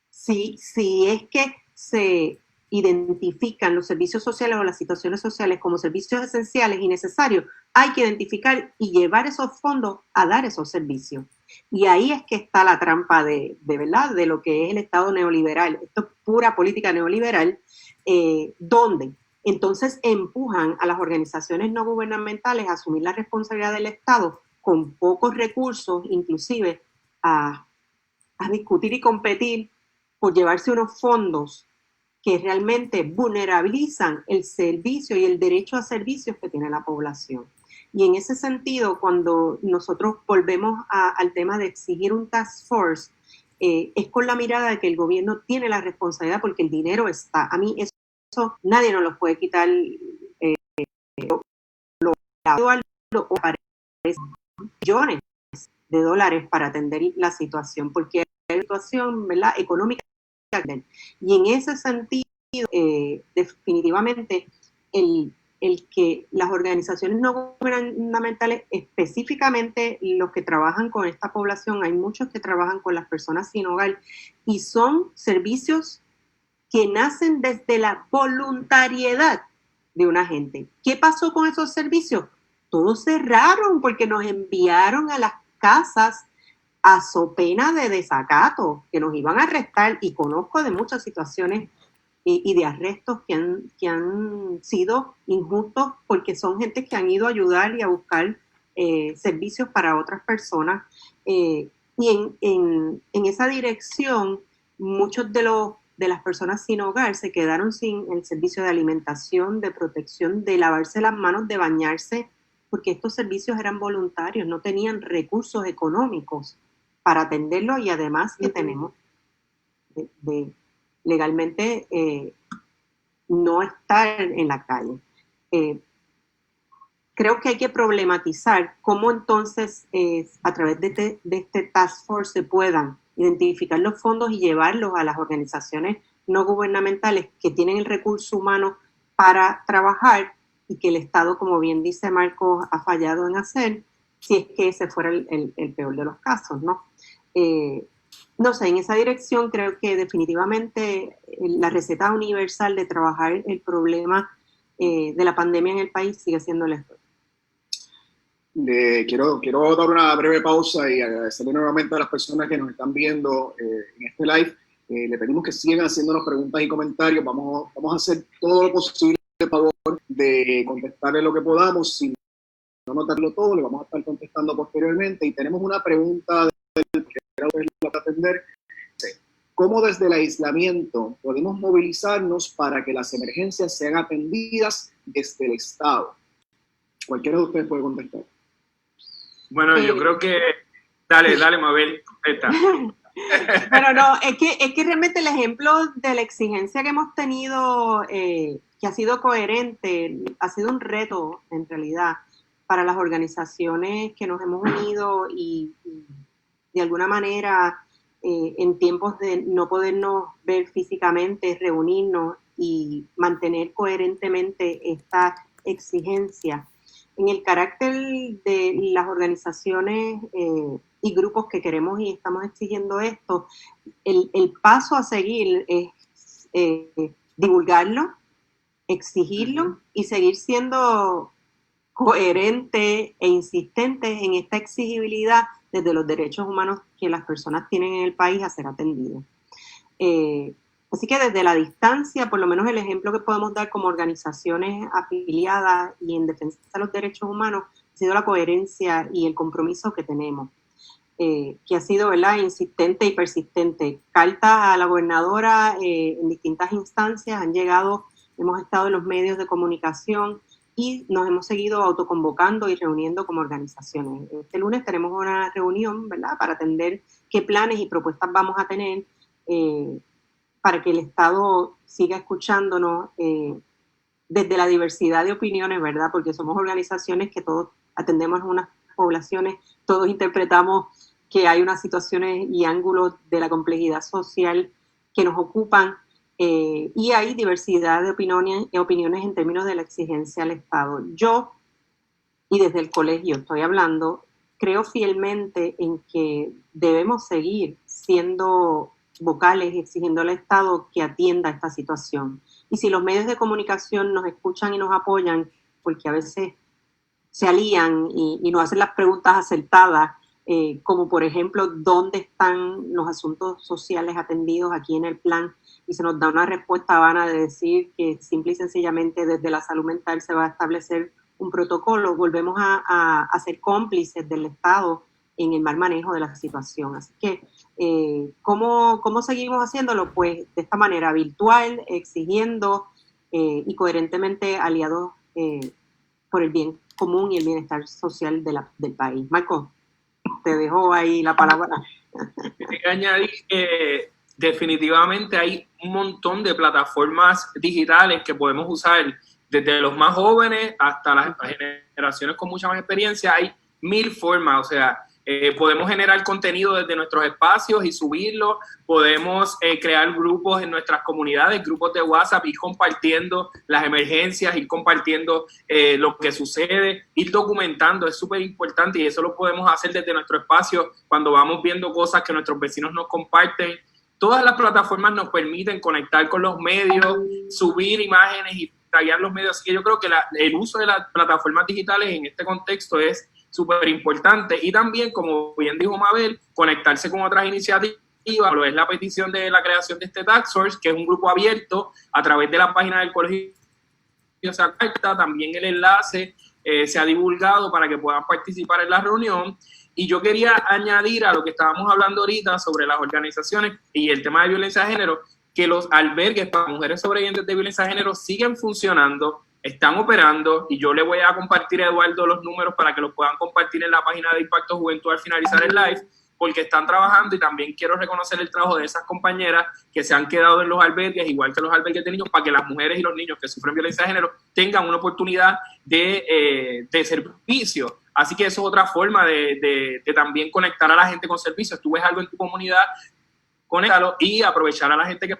S2: si es que se identifican los servicios sociales o las situaciones sociales como servicios esenciales y necesarios, hay que identificar y llevar esos fondos a dar esos servicios. Y ahí es que está la trampa de verdad, de lo que es el Estado neoliberal. Esto es pura política neoliberal, donde entonces empujan a las organizaciones no gubernamentales a asumir la responsabilidad del Estado con pocos recursos, inclusive a discutir y competir por llevarse unos fondos que realmente vulnerabilizan el servicio y el derecho a servicios que tiene la población. Y en ese sentido, cuando nosotros volvemos al tema de exigir un task force, es con la mirada de que el gobierno tiene la responsabilidad porque el dinero está. A mí eso nadie nos lo puede quitar. Millones de dólares para atender la situación, porque hay una situación, ¿verdad?, económica. Y en ese sentido, definitivamente, el que las organizaciones no gubernamentales, específicamente los que trabajan con esta población, hay muchos que trabajan con las personas sin hogar, y son servicios que nacen desde la voluntariedad de una gente. ¿Qué pasó con esos servicios? Todos cerraron porque nos enviaron a las casas a so pena de desacato, que nos iban a arrestar, y conozco de muchas situaciones y de arrestos que han sido injustos porque son gente que han ido a ayudar y a buscar servicios para otras personas. Y en esa dirección, muchos de las personas sin hogar se quedaron sin el servicio de alimentación, de protección, de lavarse las manos, de bañarse, porque estos servicios eran voluntarios, no tenían recursos económicos para atenderlo, y además que tenemos de legalmente no estar en la calle. Creo que hay que problematizar cómo entonces a través de este task force se puedan identificar los fondos y llevarlos a las organizaciones no gubernamentales que tienen el recurso humano para trabajar, y que el Estado, como bien dice Marcos, ha fallado en hacer, si es que ese fuera el peor de los casos, ¿no? No sé, en esa dirección creo que definitivamente la receta universal de trabajar el problema de la pandemia en el país sigue siendo el esfuerzo.
S1: Quiero dar una breve pausa y agradecerle nuevamente a las personas que nos están viendo en este live. Le pedimos que sigan haciéndonos preguntas y comentarios. Vamos a hacer todo lo posible, por favor, de contestarle lo que podamos. Si no notarlo todo, le vamos a estar contestando posteriormente. Y tenemos una pregunta para atender. ¿Cómo desde el aislamiento podemos movilizarnos para que las emergencias sean atendidas desde el Estado? Cualquiera de ustedes puede contestar.
S4: Bueno, yo creo que... Dale, Mabel, contesta.
S2: Bueno, no, es que realmente el ejemplo de la exigencia que hemos tenido, que ha sido coherente, ha sido un reto en realidad para las organizaciones que nos hemos unido y de alguna manera en tiempos de no podernos ver físicamente, reunirnos y mantener coherentemente esta exigencia. En el carácter de las organizaciones y grupos que queremos y estamos exigiendo esto, el paso a seguir es divulgarlo, exigirlo y seguir siendo coherente e insistente en esta exigibilidad desde los derechos humanos que las personas tienen en el país a ser atendidos. Así que desde la distancia, por lo menos el ejemplo que podemos dar como organizaciones afiliadas y en defensa de los derechos humanos ha sido la coherencia y el compromiso que tenemos, que ha sido, ¿verdad?, insistente y persistente. Cartas a la gobernadora en distintas instancias han llegado, hemos estado en los medios de comunicación y nos hemos seguido autoconvocando y reuniendo como organizaciones. Este lunes tenemos una reunión, ¿verdad?, para atender qué planes y propuestas vamos a tener para que el Estado siga escuchándonos desde la diversidad de opiniones, ¿verdad? Porque somos organizaciones que todos atendemos a unas poblaciones, todos interpretamos que hay unas situaciones y ángulos de la complejidad social que nos ocupan, y hay diversidad de opiniones en términos de la exigencia al Estado. Yo, y desde el colegio estoy hablando, creo fielmente en que debemos seguir siendo vocales y exigiendo al Estado que atienda esta situación. Y si los medios de comunicación nos escuchan y nos apoyan, porque a veces se alían y nos hacen las preguntas acertadas, como por ejemplo, ¿dónde están los asuntos sociales atendidos aquí en el plan? Y se nos da una respuesta vana de decir que simple y sencillamente desde la salud mental se va a establecer un protocolo. Volvemos a ser cómplices del Estado en el mal manejo de la situación. Así que, ¿cómo seguimos haciéndolo? Pues de esta manera, virtual, exigiendo y coherentemente aliados por el bien común y el bienestar social del país. Marco, te dejo ahí la palabra.
S4: Añadir que definitivamente hay un montón de plataformas digitales que podemos usar, desde los más jóvenes hasta las generaciones con mucha más experiencia. Hay 1000 formas, o sea, podemos generar contenido desde nuestros espacios y subirlo, podemos crear grupos en nuestras comunidades, grupos de WhatsApp, ir compartiendo las emergencias, ir compartiendo lo que sucede, ir documentando, es súper importante, y eso lo podemos hacer desde nuestro espacio cuando vamos viendo cosas que nuestros vecinos nos comparten. Todas las plataformas nos permiten conectar con los medios, subir imágenes y taguear los medios, así que yo creo que el uso de las plataformas digitales en este contexto es súper importante, y también, como bien dijo Mabel, conectarse con otras iniciativas. Lo es la petición de la creación de este Task Force, que es un grupo abierto a través de la página del colegio. También el enlace se ha divulgado para que puedan participar en la reunión. Y yo quería añadir a lo que estábamos hablando ahorita sobre las organizaciones y el tema de violencia de género, que los albergues para mujeres sobrevivientes de violencia de género siguen funcionando, están operando, y yo le voy a compartir a Eduardo los números para que los puedan compartir en la página de Impacto Juventud al finalizar el live, porque están trabajando, y también quiero reconocer el trabajo de esas compañeras que se han quedado en los albergues, igual que los albergues de niños, para que las mujeres y los niños que sufren violencia de género tengan una oportunidad de servicio. Así que eso es otra forma de también conectar a la gente con servicios. Tú ves algo en tu comunidad, conéctalo, y aprovechar a la gente que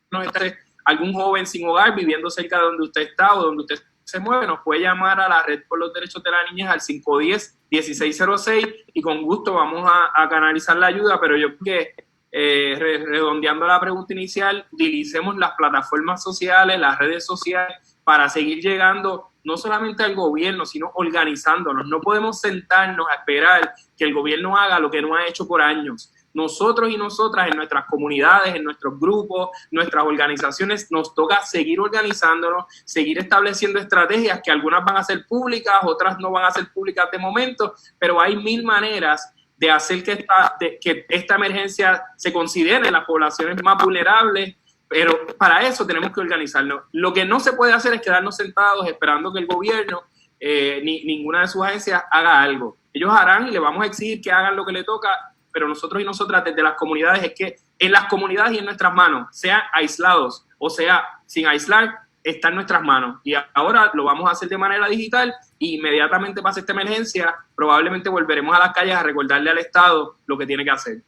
S4: nos está, algún joven sin hogar viviendo cerca de donde usted está o donde usted se mueve, nos puede llamar a la Red por los Derechos de la Niñez al 510-1606, y con gusto vamos a canalizar la ayuda. Pero yo creo que, redondeando la pregunta inicial, utilicemos las plataformas sociales, las redes sociales, para seguir llegando no solamente al gobierno, sino organizándonos. No podemos sentarnos a esperar que el gobierno haga lo que no ha hecho por años. Nosotros y nosotras en nuestras comunidades, en nuestros grupos, nuestras organizaciones, nos toca seguir organizándonos, seguir estableciendo estrategias que algunas van a ser públicas, otras no van a ser públicas de momento, pero hay 1000 maneras de hacer que esta emergencia se considere en las poblaciones más vulnerables, pero para eso tenemos que organizarnos. Lo que no se puede hacer es quedarnos sentados esperando que el gobierno, ni ninguna de sus agencias, haga algo. Ellos harán, y le vamos a exigir que hagan lo que le toca, pero nosotros y nosotras desde las comunidades, es que en las comunidades y en nuestras manos, sea aislados o sea sin aislar, está en nuestras manos. Y ahora lo vamos a hacer de manera digital, y inmediatamente pase esta emergencia, probablemente volveremos a las calles a recordarle al Estado lo que tiene que hacer.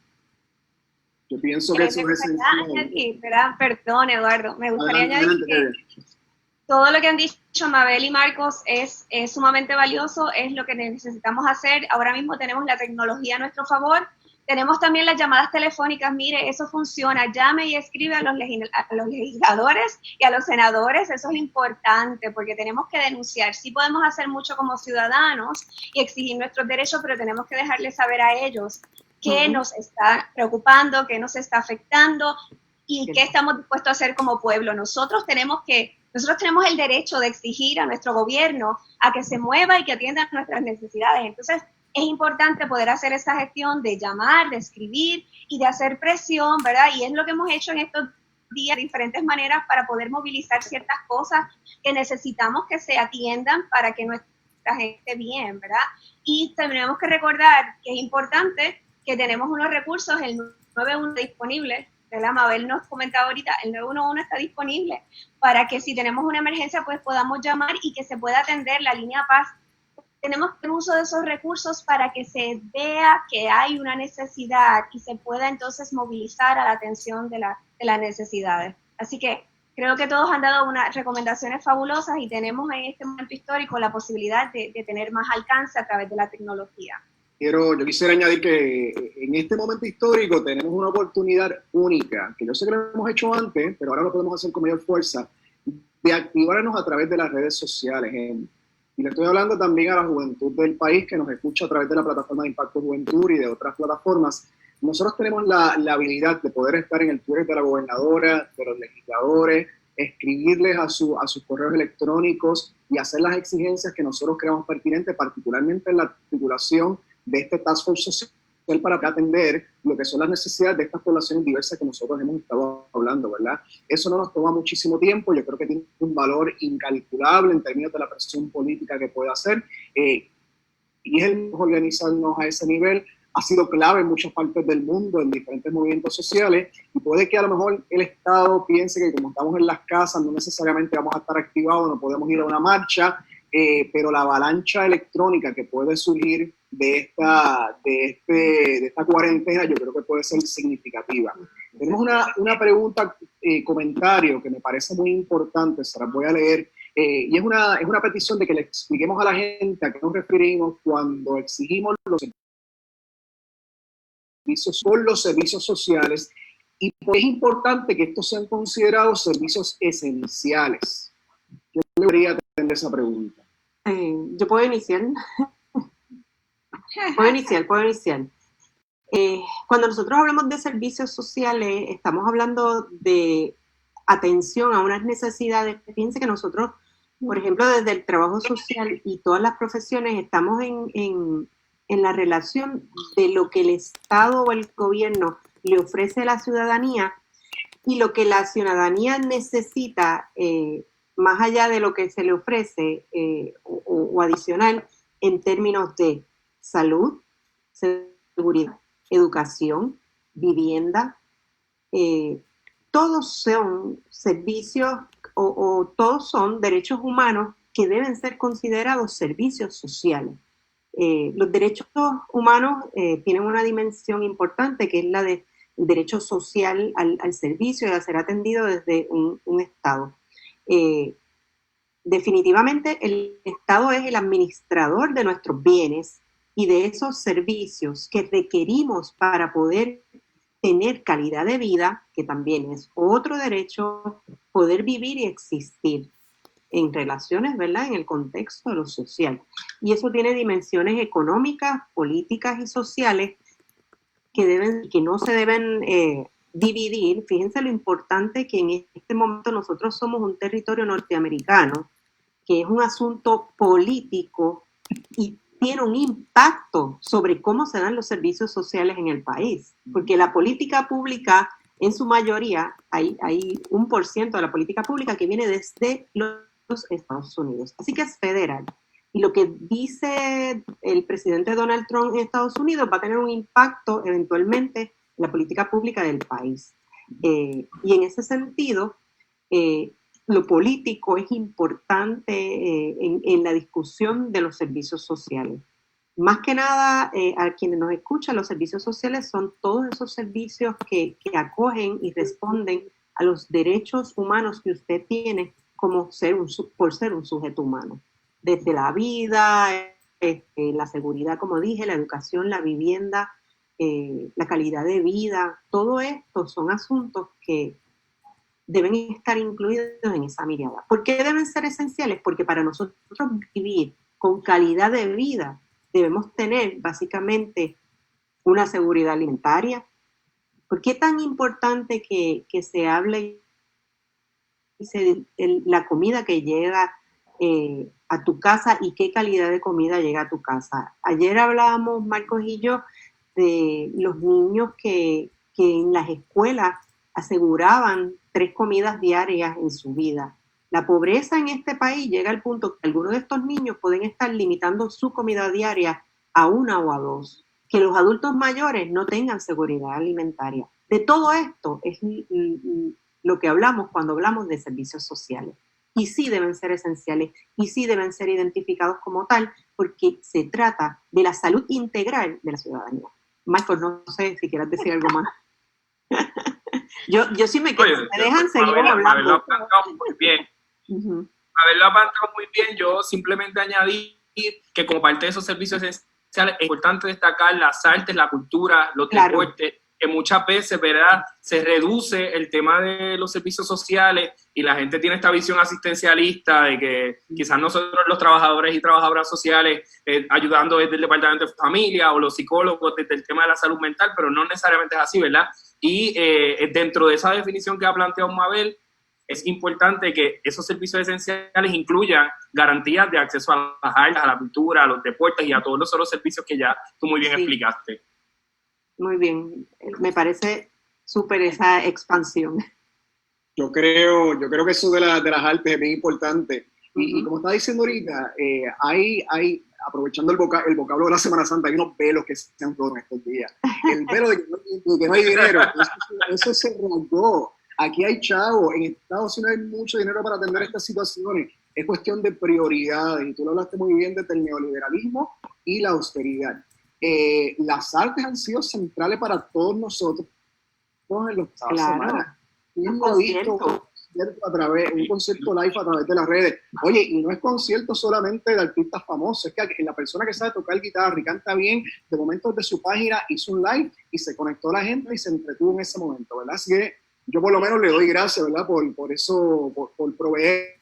S1: Yo pienso que eso es esencial.
S3: Perdón, Eduardo, me gustaría añadir que todo lo que han dicho Mabel y Marcos es sumamente valioso, es lo que necesitamos hacer. Ahora mismo tenemos la tecnología a nuestro favor. Tenemos también las llamadas telefónicas. Mire, eso funciona. Llame y escribe a los legisladores y a los senadores. Eso es importante, porque tenemos que denunciar. Sí podemos hacer mucho como ciudadanos y exigir nuestros derechos, pero tenemos que dejarles saber a ellos qué nos está preocupando, qué nos está afectando y qué estamos dispuestos a hacer como pueblo. Nosotros tenemos el derecho de exigir a nuestro gobierno a que se mueva y que atienda nuestras necesidades. Entonces, es importante poder hacer esa gestión de llamar, de escribir y de hacer presión, ¿verdad? Y es lo que hemos hecho en estos días de diferentes maneras para poder movilizar ciertas cosas que necesitamos que se atiendan para que nuestra gente esté bien, ¿verdad? Y tenemos que recordar que es importante que tenemos unos recursos, el 911 disponible Mabel nos comentaba ahorita, el 911 está disponible para que si tenemos una emergencia, pues podamos llamar y que se pueda atender la línea Paz. Tenemos que hacer uso de esos recursos para que se vea que hay una necesidad y se pueda entonces movilizar a la atención de las necesidades. Así que creo que todos han dado unas recomendaciones fabulosas y tenemos en este momento histórico la posibilidad de tener más alcance a través de la tecnología.
S1: Yo quisiera añadir que en este momento histórico tenemos una oportunidad única, que yo sé que lo hemos hecho antes, pero ahora lo podemos hacer con mayor fuerza, de activarnos a través de las redes sociales. Y le estoy hablando también a la juventud del país que nos escucha a través de la plataforma de Impacto Juventud y de otras plataformas. Nosotros tenemos la habilidad de poder estar en el Twitter de la gobernadora, de los legisladores, escribirles a sus correos electrónicos y hacer las exigencias que nosotros creamos pertinentes, particularmente en la articulación de este Task Force Social para atender lo que son las necesidades de estas poblaciones diversas que nosotros hemos estado hablando, ¿verdad? Eso no nos toma muchísimo tiempo, yo creo que tiene un valor incalculable en términos de la presión política que puede hacer, y es el organizarnos a ese nivel. Ha sido clave en muchas partes del mundo, en diferentes movimientos sociales, y puede que a lo mejor el Estado piense que como estamos en las casas no necesariamente vamos a estar activados, no podemos ir a una marcha, pero la avalancha electrónica que puede surgir de esta cuarentena yo creo que puede ser significativa. Tenemos una pregunta, comentario que me parece muy importante, se las voy a leer, y es una petición de que le expliquemos a la gente a qué nos referimos cuando exigimos los servicios sociales y pues es importante que estos sean considerados servicios esenciales. Yo debería atender esa pregunta.
S2: Yo puedo iniciar. Puedo iniciar. Cuando nosotros hablamos de servicios sociales, estamos hablando de atención a unas necesidades. Fíjense que nosotros, por ejemplo, desde el trabajo social y todas las profesiones, estamos en la relación de lo que el Estado o el gobierno le ofrece a la ciudadanía y lo que la ciudadanía necesita, más allá de lo que se le ofrece o adicional en términos de salud, seguridad, educación, vivienda. Todos son servicios o todos son derechos humanos que deben ser considerados servicios sociales. Los derechos humanos tienen una dimensión importante que es la del derecho social al servicio y a ser atendido desde un Estado. Definitivamente el Estado es el administrador de nuestros bienes y de esos servicios que requerimos para poder tener calidad de vida, que también es otro derecho, poder vivir y existir en relaciones, ¿verdad?, en el contexto de lo social. Y eso tiene dimensiones económicas, políticas y sociales que no se deben dividir. Fíjense lo importante que en este momento nosotros somos un territorio norteamericano, que es un asunto político y tiene un impacto sobre cómo se dan los servicios sociales en el país. Porque la política pública, en su mayoría, hay 1% de la política pública que viene desde los Estados Unidos. Así que es federal. Y lo que dice el presidente Donald Trump en Estados Unidos va a tener un impacto eventualmente en la política pública del país. Y en ese sentido, lo político es importante en la discusión de los servicios sociales. Más que nada, a quienes nos escuchan, los servicios sociales son todos esos servicios que acogen y responden a los derechos humanos que usted tiene por ser un sujeto humano. Desde la vida, la seguridad, como dije, la educación, la vivienda, la calidad de vida, todo esto son asuntos que deben estar incluidos en esa mirada. ¿Por qué deben ser esenciales? Porque para nosotros vivir con calidad de vida debemos tener básicamente una seguridad alimentaria. ¿Por qué es tan importante que se hable la comida que llega a tu casa y qué calidad de comida llega a tu casa? Ayer hablábamos, Marcos y yo, de los niños que en las escuelas aseguraban 3 comidas diarias en su vida. La pobreza en este país llega al punto que algunos de estos niños pueden estar limitando su comida diaria a 1 o a 2. Que los adultos mayores no tengan seguridad alimentaria. De todo esto es lo que hablamos cuando hablamos de servicios sociales. Y sí deben ser esenciales, y sí deben ser identificados como tal, porque se trata de la salud integral de la ciudadanía. Michael, no sé si quieras decir algo más. yo sí me quedo, me dejan seguir hablando.
S4: Haberlo aplantado muy bien. Haberlo aplantado muy bien, yo simplemente añadí que como parte de esos servicios esenciales es importante destacar las artes, la cultura, los deportes, que muchas veces, ¿verdad?, se reduce el tema de los servicios sociales y la gente tiene esta visión asistencialista de que quizás nosotros los trabajadores y trabajadoras sociales ayudando desde el departamento de familia o los psicólogos desde el tema de la salud mental, pero no necesariamente es así, ¿verdad? Y dentro de esa definición que ha planteado Mabel, es importante que esos servicios esenciales incluyan garantías de acceso a las artes, a la cultura, a los deportes y a todos los otros servicios que ya tú muy bien explicaste.
S2: Muy bien, me parece súper esa expansión.
S1: Yo creo que eso de las artes es bien importante. Y como estaba diciendo ahorita, hay aprovechando el vocablo de la Semana Santa, hay unos velos que se han roto en estos días. El velo de que no hay dinero, eso se rompió. Aquí hay chavo, en Estados Unidos hay mucho dinero para atender estas situaciones. Es cuestión de prioridades, y tú lo hablaste muy bien desde el neoliberalismo y la austeridad. Las artes han sido centrales para todos nosotros en los pasados semanas. Un concierto live a través de las redes. Oye, y no es concierto solamente de artistas famosos, es que la persona que sabe tocar guitarra y canta bien, de momento desde su página hizo un live y se conectó a la gente y se entretuvo en ese momento, ¿verdad? Así que yo por lo menos le doy gracias, ¿verdad? Por eso, por proveer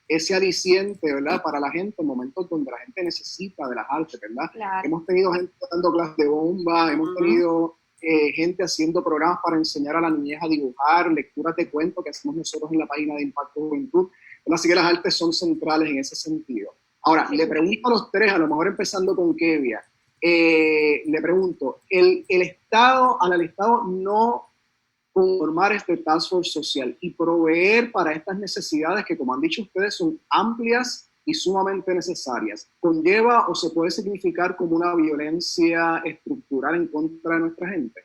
S1: ese aliciente, ¿verdad? Para la gente en momentos donde la gente necesita de las artes, ¿verdad?
S3: Claro.
S1: Hemos tenido gente dando clases de bomba, hemos tenido gente haciendo programas para enseñar a la niñez a dibujar, lecturas de cuentos que hacemos nosotros en la página de Impacto Juventud. Así que las artes son centrales en ese sentido. Ahora, le pregunto a los tres, a lo mejor empezando con Kevia, le pregunto, al Estado no conformar este task force social y proveer para estas necesidades que, como han dicho ustedes, son amplias y sumamente necesarias, ¿conlleva o se puede significar como una violencia estructural en contra de nuestra gente?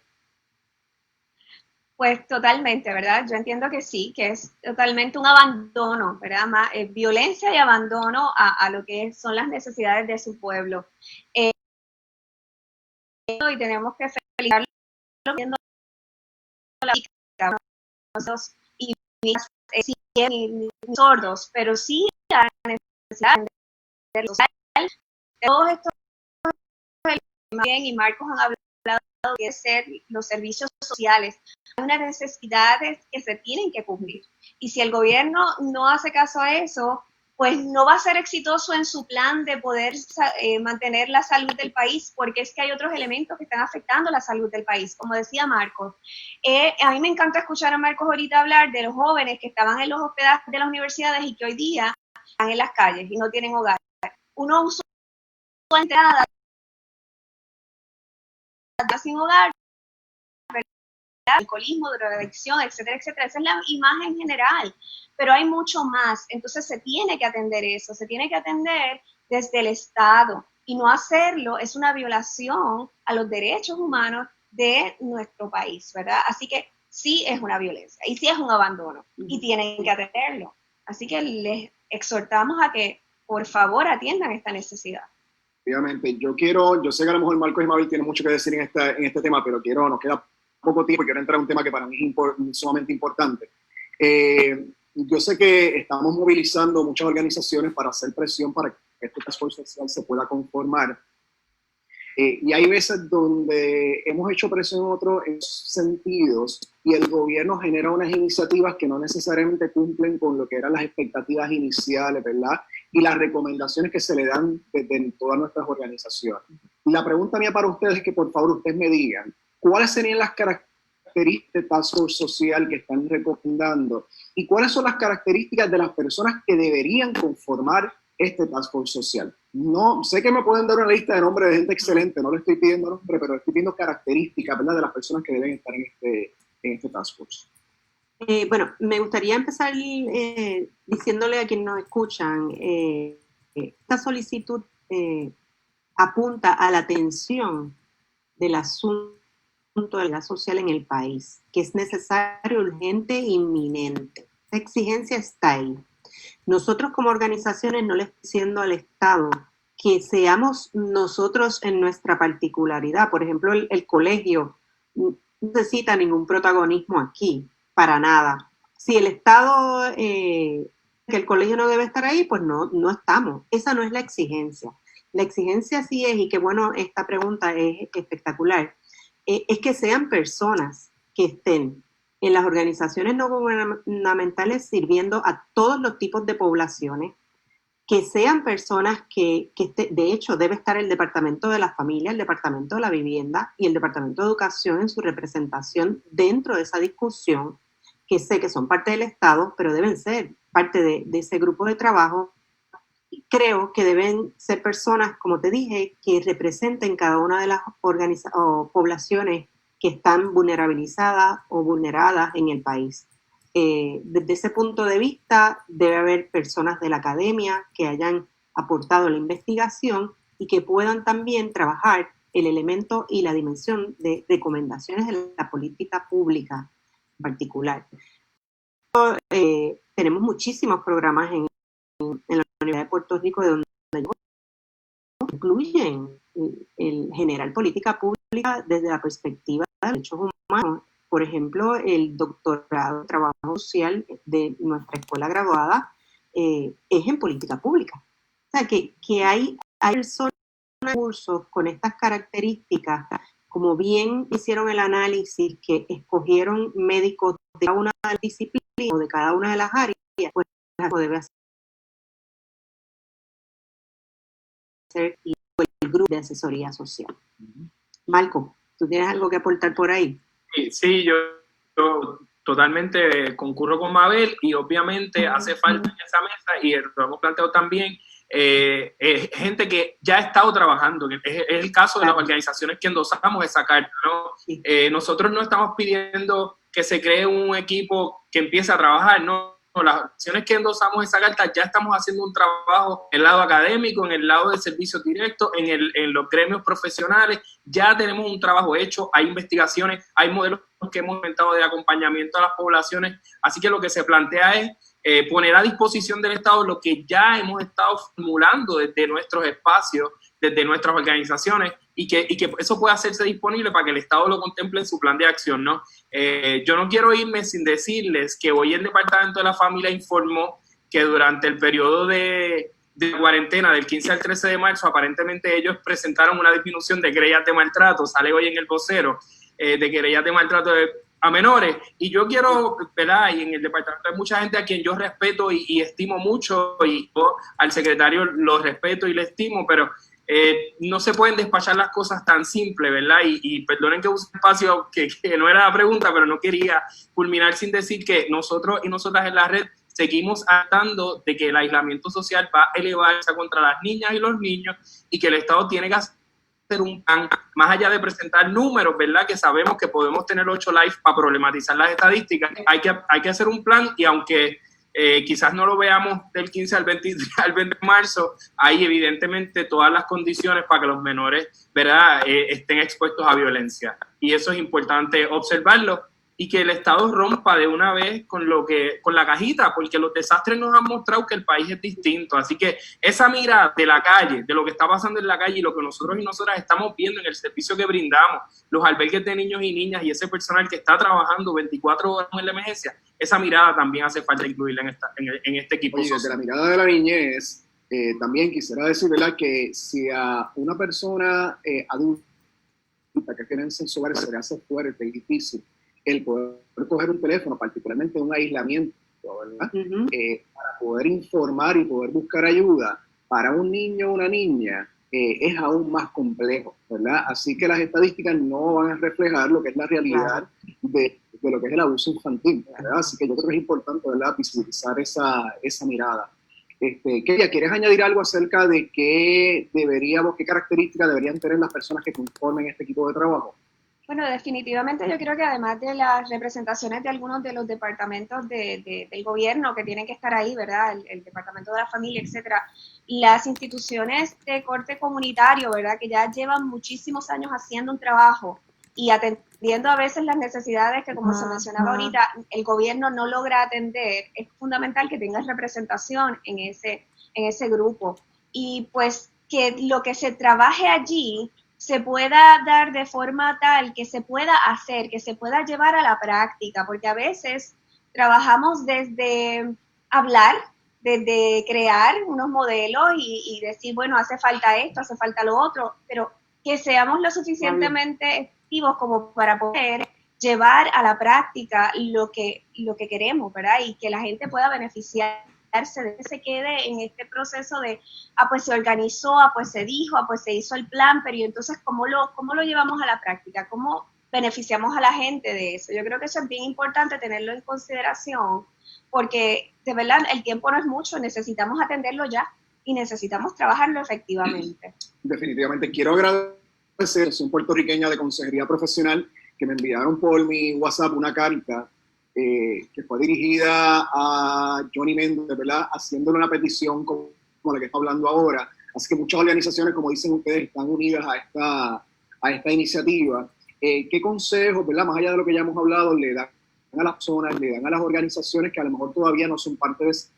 S3: Pues totalmente, ¿verdad? Yo entiendo que sí, que es totalmente un abandono, ¿verdad? Violencia y abandono a lo que son las necesidades de su pueblo. Y tenemos que felicitarlo viendo y sordos, pero sí la necesidad de todos estos bien, y Marcos han hablado de ser los servicios sociales. Hay unas necesidades que se tienen que cumplir. Y si el gobierno no hace caso a eso, pues no va a ser exitoso en su plan de poder mantener la salud del país, porque es que hay otros elementos que están afectando la salud del país, como decía Marcos. A mí me encanta escuchar a Marcos ahorita hablar de los jóvenes que estaban en los hospedajes de las universidades y que hoy día están en las calles y no tienen hogar. Uno usó entrada sin hogar, alcoholismo, drogadicción, etcétera, etcétera. Esa es la imagen general, pero hay mucho más. Entonces se tiene que atender eso, se tiene que atender desde el Estado, y no hacerlo es una violación a los derechos humanos de nuestro país, ¿verdad? Así que sí es una violencia y sí es un abandono y tienen que atenderlo. Así que les exhortamos a que por favor atiendan esta necesidad.
S1: Obviamente, yo sé que a lo mejor Marcos y Mabel tienen mucho que decir en este tema, pero nos queda poco tiempo y quiero entrar a un tema que para mí es sumamente importante. Yo sé que estamos movilizando muchas organizaciones para hacer presión para que este task force social se pueda conformar. Y hay veces donde hemos hecho presión en otros sentidos y el gobierno genera unas iniciativas que no necesariamente cumplen con lo que eran las expectativas iniciales, ¿verdad? Y las recomendaciones que se le dan desde todas nuestras organizaciones. La pregunta mía para ustedes es que por favor ustedes me digan, ¿cuáles serían las características del task force social que están recomendando? ¿Y cuáles son las características de las personas que deberían conformar este task force social? No, sé que me pueden dar una lista de nombres de gente excelente, no le estoy pidiendo nombre, pero estoy pidiendo características, ¿verdad?, de las personas que deben estar en este task force.
S2: Bueno, me gustaría empezar diciéndole a quienes nos escuchan, esta solicitud apunta a la atención del asunto punto de la social en el país, que es necesario, urgente e inminente. La exigencia está ahí. Nosotros como organizaciones no le estoy diciendo al Estado que seamos nosotros en nuestra particularidad. Por ejemplo, el colegio no necesita ningún protagonismo aquí, para nada. Si el Estado, que el colegio no debe estar ahí, pues no estamos. Esa no es la exigencia. La exigencia sí es, y que bueno, esta pregunta es espectacular, es que sean personas que estén en las organizaciones no gubernamentales sirviendo a todos los tipos de poblaciones, que sean personas que de hecho debe estar el Departamento de la Familia, el Departamento de la Vivienda y el Departamento de Educación en su representación dentro de esa discusión, que sé que son parte del Estado, pero deben ser parte de ese grupo de trabajo. Creo que deben ser personas, como te dije, que representen cada una de las poblaciones que están vulnerabilizadas o vulneradas en el país. Desde ese punto de vista, debe haber personas de la academia que hayan aportado la investigación y que puedan también trabajar el elemento y la dimensión de recomendaciones de la política pública en particular. Tenemos muchísimos programas en la Universidad de Puerto Rico de donde yo incluyen el generar política pública desde la perspectiva de derechos humanos. Por ejemplo, el doctorado en trabajo social de nuestra escuela graduada es en política pública. O sea, que hay personas, cursos con estas características, como bien hicieron el análisis, que escogieron médicos de cada una de las disciplinas o de cada una de las áreas, pues debe hacer y el grupo de asesoría social. Marco, ¿tú tienes algo que aportar por ahí?
S4: Sí, yo totalmente concurro con Mabel y obviamente hace falta en esa mesa, y lo hemos planteado también, gente que ya ha estado trabajando. Es el caso de las organizaciones que endosamos esa carta, ¿no? Nosotros no estamos pidiendo que se cree un equipo que empiece a trabajar, ¿no? Las organizaciones que endosamos esa carta ya estamos haciendo un trabajo en el lado académico, en el lado de servicios directos, en los gremios profesionales. Ya tenemos un trabajo hecho, hay investigaciones, hay modelos que hemos inventado de acompañamiento a las poblaciones, así que lo que se plantea es poner a disposición del Estado lo que ya hemos estado formulando desde nuestros espacios, desde nuestras organizaciones, y que eso pueda hacerse disponible para que el Estado lo contemple en su plan de acción, ¿no? Yo no quiero irme sin decirles que hoy el Departamento de la Familia informó que durante el periodo de cuarentena del 15 al 13 de marzo, aparentemente ellos presentaron una disminución de querellas de maltrato, sale hoy en el vocero, de querellas de maltrato a menores, y yo quiero, ¿verdad? Y en el departamento hay mucha gente a quien yo respeto y estimo mucho, y yo al secretario lo respeto y le estimo, pero no se pueden despachar las cosas tan simples, ¿verdad? Y perdonen que use un espacio que no era la pregunta, pero no quería culminar sin decir que nosotros y nosotras en la red seguimos tratando de que el aislamiento social va a elevarse contra las niñas y los niños, y que el Estado tiene que hacer un plan, más allá de presentar números, ¿verdad? Que sabemos que podemos tener 8 lives para problematizar las estadísticas. Hay que hacer un plan, y aunque quizás no lo veamos del 15 al 20 de marzo, hay evidentemente todas las condiciones para que los menores, ¿verdad?, estén expuestos a violencia. Y eso es importante observarlo, y que el Estado rompa de una vez con la cajita, porque los desastres nos han mostrado que el país es distinto. Así que esa mirada de la calle, de lo que está pasando en la calle y lo que nosotros y nosotras estamos viendo en el servicio que brindamos, los albergues de niños y niñas y ese personal que está trabajando 24 horas en la emergencia, esa mirada también hace falta incluirla en este equipo.
S1: Oye, desde la mirada de la niñez, también quisiera decir, ¿verdad?, que si a una persona adulta que tiene en su hogar se le hace fuerte y difícil el poder coger un teléfono, particularmente en un aislamiento, ¿verdad? Para poder informar y poder buscar ayuda, para un niño o una niña es aún más complejo, ¿verdad? Así que las estadísticas no van a reflejar lo que es la realidad de lo que es el abuso infantil, ¿verdad? Así que yo creo que es importante, ¿verdad?, visibilizar esa mirada. Kelia, ¿quieres añadir algo acerca de qué características deberían tener las personas que conformen este equipo de trabajo?
S3: Bueno, definitivamente yo creo que además de las representaciones de algunos de los departamentos del gobierno que tienen que estar ahí, ¿verdad? El Departamento de la Familia, etcétera, las instituciones de corte comunitario, ¿verdad?, que ya llevan muchísimos años haciendo un trabajo y viendo a veces las necesidades que, como se mencionaba ahorita, el gobierno no logra atender, es fundamental que tengas representación en ese grupo. Y pues que lo que se trabaje allí se pueda dar de forma tal que se pueda hacer, que se pueda llevar a la práctica, porque a veces trabajamos desde hablar, desde crear unos modelos y decir, bueno, hace falta esto, hace falta lo otro, pero que seamos lo suficientemente efectivos como para poder llevar a la práctica lo que queremos, ¿verdad? Y que la gente pueda beneficiarse de que se quede en este proceso de, pues se organizó, pues se dijo, pues se hizo el plan, pero ¿y entonces cómo lo llevamos a la práctica? ¿Cómo beneficiamos a la gente de eso? Yo creo que eso es bien importante tenerlo en consideración, porque de verdad el tiempo no es mucho, necesitamos atenderlo ya y necesitamos trabajarlo efectivamente.
S1: Definitivamente. Quiero agradecer, soy puertorriqueña de Consejería Profesional, que me enviaron por mi WhatsApp una carta que fue dirigida a Johnny Méndez, ¿verdad? Haciéndole una petición como la que está hablando ahora. Así que muchas organizaciones, como dicen ustedes, están unidas a esta iniciativa. ¿Qué consejos, ¿verdad? Más allá de lo que ya hemos hablado, le dan a las personas, le dan a las organizaciones que a lo mejor todavía no son parte de esa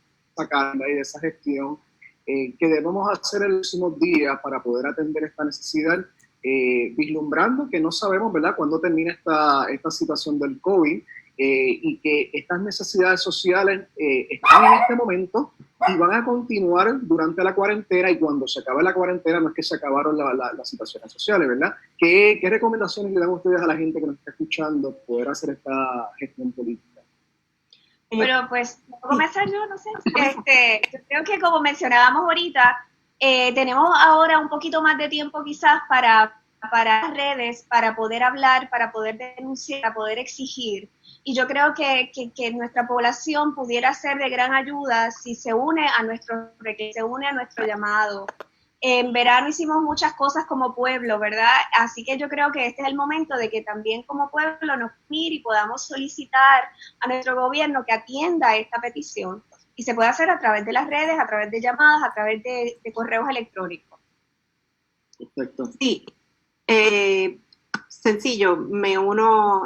S1: carta y de esa gestión, que debemos hacer en los próximos días para poder atender esta necesidad, vislumbrando que no sabemos, ¿verdad?, cuándo termina esta situación del COVID, y que estas necesidades sociales están en este momento y van a continuar durante la cuarentena, y cuando se acabe la cuarentena no es que se acabaron las situaciones sociales, ¿verdad? ¿Qué recomendaciones le dan ustedes a la gente que nos está escuchando poder hacer esta gestión política?
S3: Pero pues, ¿puedo comenzar yo? No sé. Yo creo que como mencionábamos ahorita, tenemos ahora un poquito más de tiempo quizás para redes, para poder hablar, para poder denunciar, para poder exigir. Y yo creo que nuestra población pudiera ser de gran ayuda si se une a nuestro llamado. En verano hicimos muchas cosas como pueblo, ¿verdad? Así que yo creo que este es el momento de que también como pueblo nos unir y podamos solicitar a nuestro gobierno que atienda esta petición. Y se puede hacer a través de las redes, a través de llamadas, a través de correos electrónicos.
S1: Perfecto.
S2: Sí, sencillo, me uno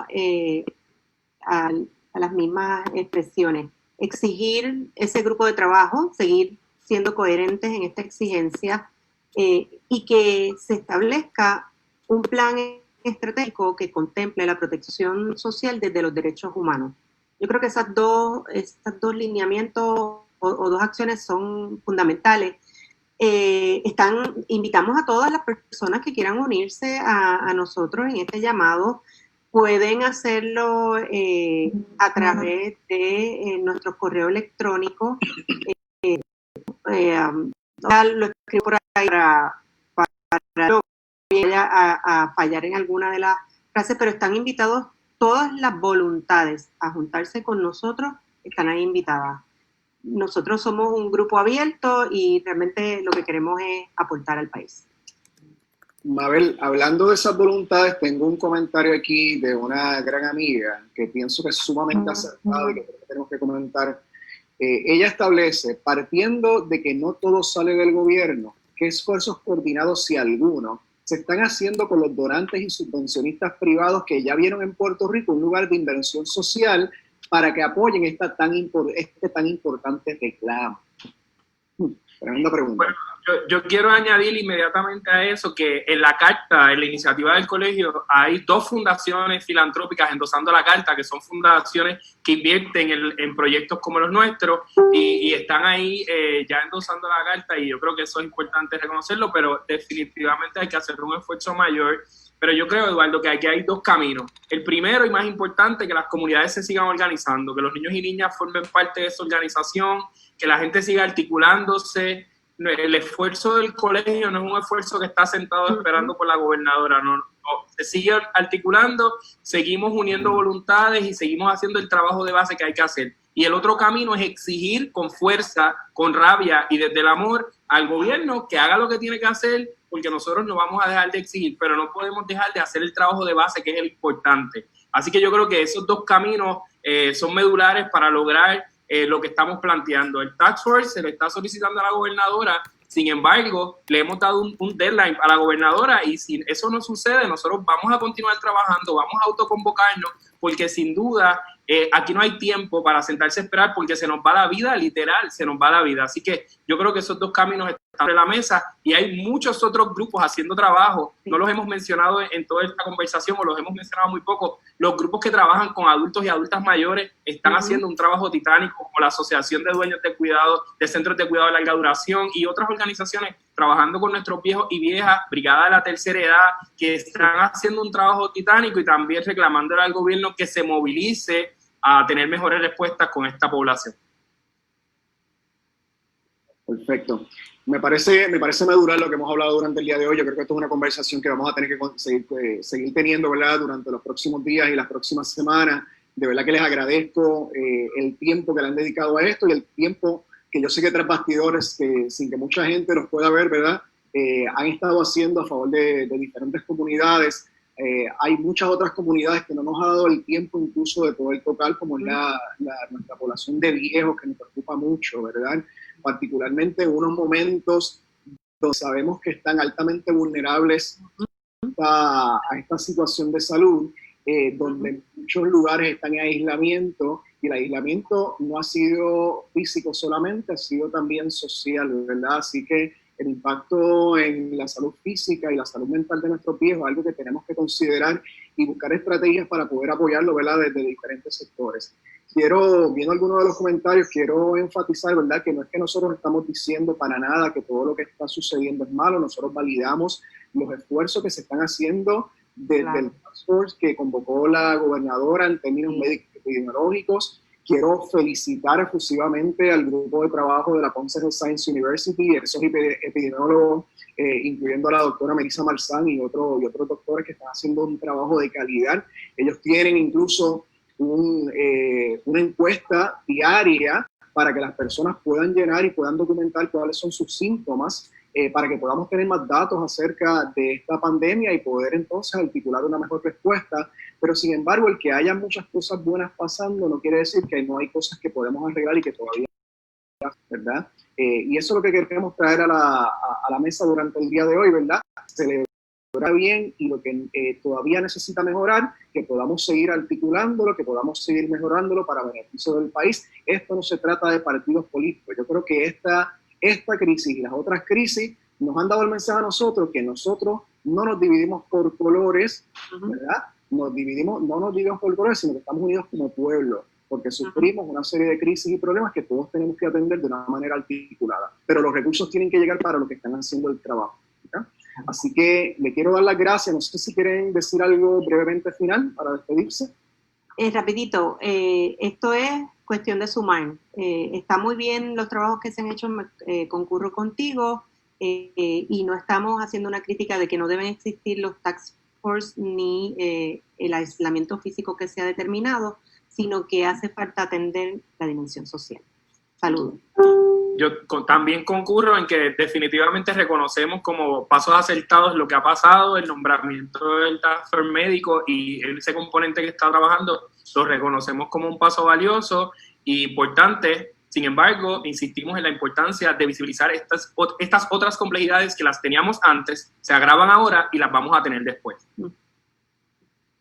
S2: a las mismas expresiones. Exigir ese grupo de trabajo, seguir siendo coherentes en esta exigencia, y que se establezca un plan estratégico que contemple la protección social desde los derechos humanos. Yo creo que estos dos lineamientos o dos acciones son fundamentales. Invitamos a todas las personas que quieran unirse a nosotros en este llamado. Pueden hacerlo a través de nuestro correo electrónico. Lo escribo por ahí para no vaya a fallar en alguna de las frases, pero están invitados todas las voluntades a juntarse con nosotros, están ahí invitadas. Nosotros somos un grupo abierto y realmente lo que queremos es aportar al país.
S1: Mabel, hablando de esas voluntades, tengo un comentario aquí de una gran amiga que pienso que es sumamente acertado y que tenemos que comentar. Ella establece, partiendo de que no todo sale del gobierno, qué esfuerzos coordinados, si alguno, se están haciendo con los donantes y subvencionistas privados que ya vieron en Puerto Rico un lugar de inversión social para que apoyen este tan importante reclamo. Tremenda pregunta.
S4: Bueno, yo quiero añadir inmediatamente a eso que en la carta, en la iniciativa del colegio, hay 2 fundaciones filantrópicas endosando la carta, que son fundaciones que invierten en proyectos como los nuestros y están ahí ya endosando la carta, y yo creo que eso es importante reconocerlo, pero definitivamente hay que hacer un esfuerzo mayor. Pero yo creo, Eduardo, que aquí hay 2 caminos. El primero y más importante, que las comunidades se sigan organizando, que los niños y niñas formen parte de esa organización, que la gente siga articulándose. El esfuerzo del colegio no es un esfuerzo que está sentado esperando por la gobernadora, no, se sigue articulando, seguimos uniendo voluntades y seguimos haciendo el trabajo de base que hay que hacer. Y el otro camino es exigir con fuerza, con rabia y desde el amor al gobierno que haga lo que tiene que hacer, porque nosotros no vamos a dejar de exigir, pero no podemos dejar de hacer el trabajo de base, que es el importante. Así que yo creo que esos 2 caminos son medulares para lograr lo que estamos planteando. El Task Force se le está solicitando a la gobernadora Sin embargo, le hemos dado un deadline a la gobernadora y si eso no sucede, nosotros vamos a continuar trabajando, vamos a autoconvocarnos, porque sin duda aquí no hay tiempo para sentarse a esperar porque se nos va la vida, literal, se nos va la vida. Así que yo creo que esos dos caminos están sobre la mesa y hay muchos otros grupos haciendo trabajo. No los hemos mencionado en toda esta conversación o los hemos mencionado muy poco. Los grupos que trabajan con adultos y adultas mayores están haciendo un trabajo titánico, como la Asociación de Dueños de Cuidado, de Centros de Cuidado de Larga Duración y otras organizaciones trabajando con nuestros viejos y viejas, Brigada de la Tercera Edad, que están haciendo un trabajo titánico y también reclamándole al gobierno que se movilice a tener mejores respuestas con esta población.
S1: Perfecto. Me parece medular lo que hemos hablado durante el día de hoy. Yo creo que esto es una conversación que vamos a tener que seguir teniendo, ¿verdad?, durante los próximos días y las próximas semanas. De verdad que les agradezco el tiempo que le han dedicado a esto y el tiempo que yo sé que tras bastidores, que sin que mucha gente los pueda ver, ¿verdad?, han estado haciendo a favor de diferentes comunidades. Hay muchas otras comunidades que no nos ha dado el tiempo incluso de poder tocar, como es nuestra población de viejos, que nos preocupa mucho, ¿verdad? Particularmente en unos momentos donde sabemos que están altamente vulnerables a esta situación de salud, donde en muchos lugares están en aislamiento, y el aislamiento no ha sido físico solamente, ha sido también social, ¿verdad? Así que el impacto en la salud física y la salud mental de nuestros viejos es algo que tenemos que considerar y buscar estrategias para poder apoyarlo, ¿verdad?, desde diferentes sectores. Viendo algunos de los comentarios, quiero enfatizar, ¿verdad?, que no es que nosotros estamos diciendo para nada que todo lo que está sucediendo es malo. Nosotros validamos los esfuerzos que se están haciendo desde el Task Force que convocó la gobernadora en términos médicos y epidemiológicos. Quiero felicitar efusivamente al grupo de trabajo de la Ponce Health Science University, esos epidemiólogos, incluyendo a la doctora Melissa Marzán y otros doctores que están haciendo un trabajo de calidad. Ellos tienen incluso una encuesta diaria para que las personas puedan llenar y puedan documentar cuáles son sus síntomas, para que podamos tener más datos acerca de esta pandemia y poder entonces articular una mejor respuesta. Pero sin embargo, el que haya muchas cosas buenas pasando no quiere decir que no hay cosas que podemos arreglar y que todavía, ¿verdad? Y eso es lo que queremos traer a la mesa durante el día de hoy, ¿verdad? Celebrar bien y lo que todavía necesita mejorar, que podamos seguir articulándolo, que podamos seguir mejorándolo para beneficio del país. Esto no se trata de partidos políticos. Yo creo que esta crisis y las otras crisis nos han dado el mensaje a nosotros que nosotros no nos dividimos por colores, ¿verdad? No nos dividimos por colores, sino que estamos unidos como pueblo, porque sufrimos una serie de crisis y problemas que todos tenemos que atender de una manera articulada. Pero los recursos tienen que llegar para los que están haciendo el trabajo, ¿verdad? Así que le quiero dar las gracias. No sé si quieren decir algo brevemente final para despedirse.
S2: Rapidito, esto es cuestión de sumar. Está muy bien los trabajos que se han hecho, concurro contigo, y no estamos haciendo una crítica de que no deben existir los task force ni el aislamiento físico que se ha determinado, sino que hace falta atender la dimensión social. Saludos.
S4: Yo también concurro en que definitivamente reconocemos como pasos acertados lo que ha pasado, el nombramiento del Task Force médico y ese componente que está trabajando, lo reconocemos como un paso valioso e importante. Sin embargo, insistimos en la importancia de visibilizar estas otras complejidades que las teníamos antes, se agravan ahora y las vamos a tener después.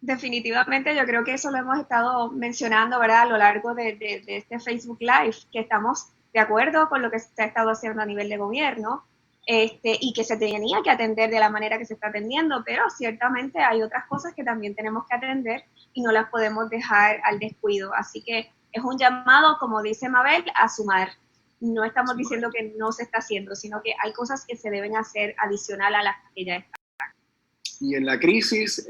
S3: Definitivamente, yo creo que eso lo hemos estado mencionando, ¿verdad?, a lo largo de este Facebook Live, que estamos de acuerdo con lo que se ha estado haciendo a nivel de gobierno, y que se tenía que atender de la manera que se está atendiendo, pero ciertamente hay otras cosas que también tenemos que atender y no las podemos dejar al descuido. Así que es un llamado, como dice Mabel, a sumar. No estamos diciendo que no se está haciendo, sino que hay cosas que se deben hacer adicional a las que ya están.
S1: Y en la crisis,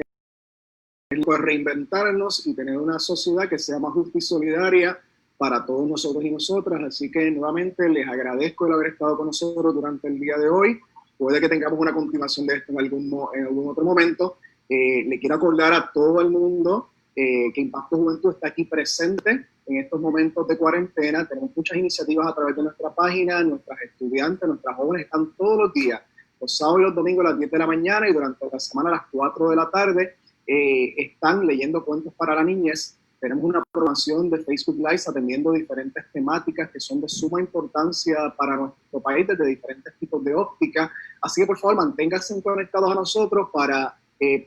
S1: reinventarnos y tener una sociedad que sea más justa y solidaria para todos nosotros y nosotras. Así que nuevamente les agradezco el haber estado con nosotros durante el día de hoy. Puede que tengamos una continuación de esto en algún otro momento. Le quiero acordar a todo el mundo que Impacto Juventud está aquí presente en estos momentos de cuarentena. Tenemos muchas iniciativas a través de nuestra página. Nuestras estudiantes, nuestras jóvenes están todos los días, los sábados y los domingos a las 10 de la mañana y durante la semana a las 4 de la tarde. Están leyendo cuentos para la niñez tenemos una programación de Facebook Live atendiendo diferentes temáticas que son de suma importancia para nuestro país desde diferentes tipos de óptica. Así que por favor manténganse conectados a nosotros para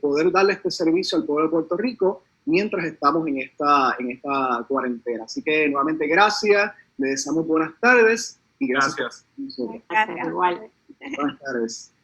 S1: poder darle este servicio al pueblo de Puerto Rico mientras estamos en esta cuarentena. Así que nuevamente gracias, les deseamos buenas tardes y gracias.
S4: Gracias.
S2: Gracias, igual.
S1: Buenas tardes.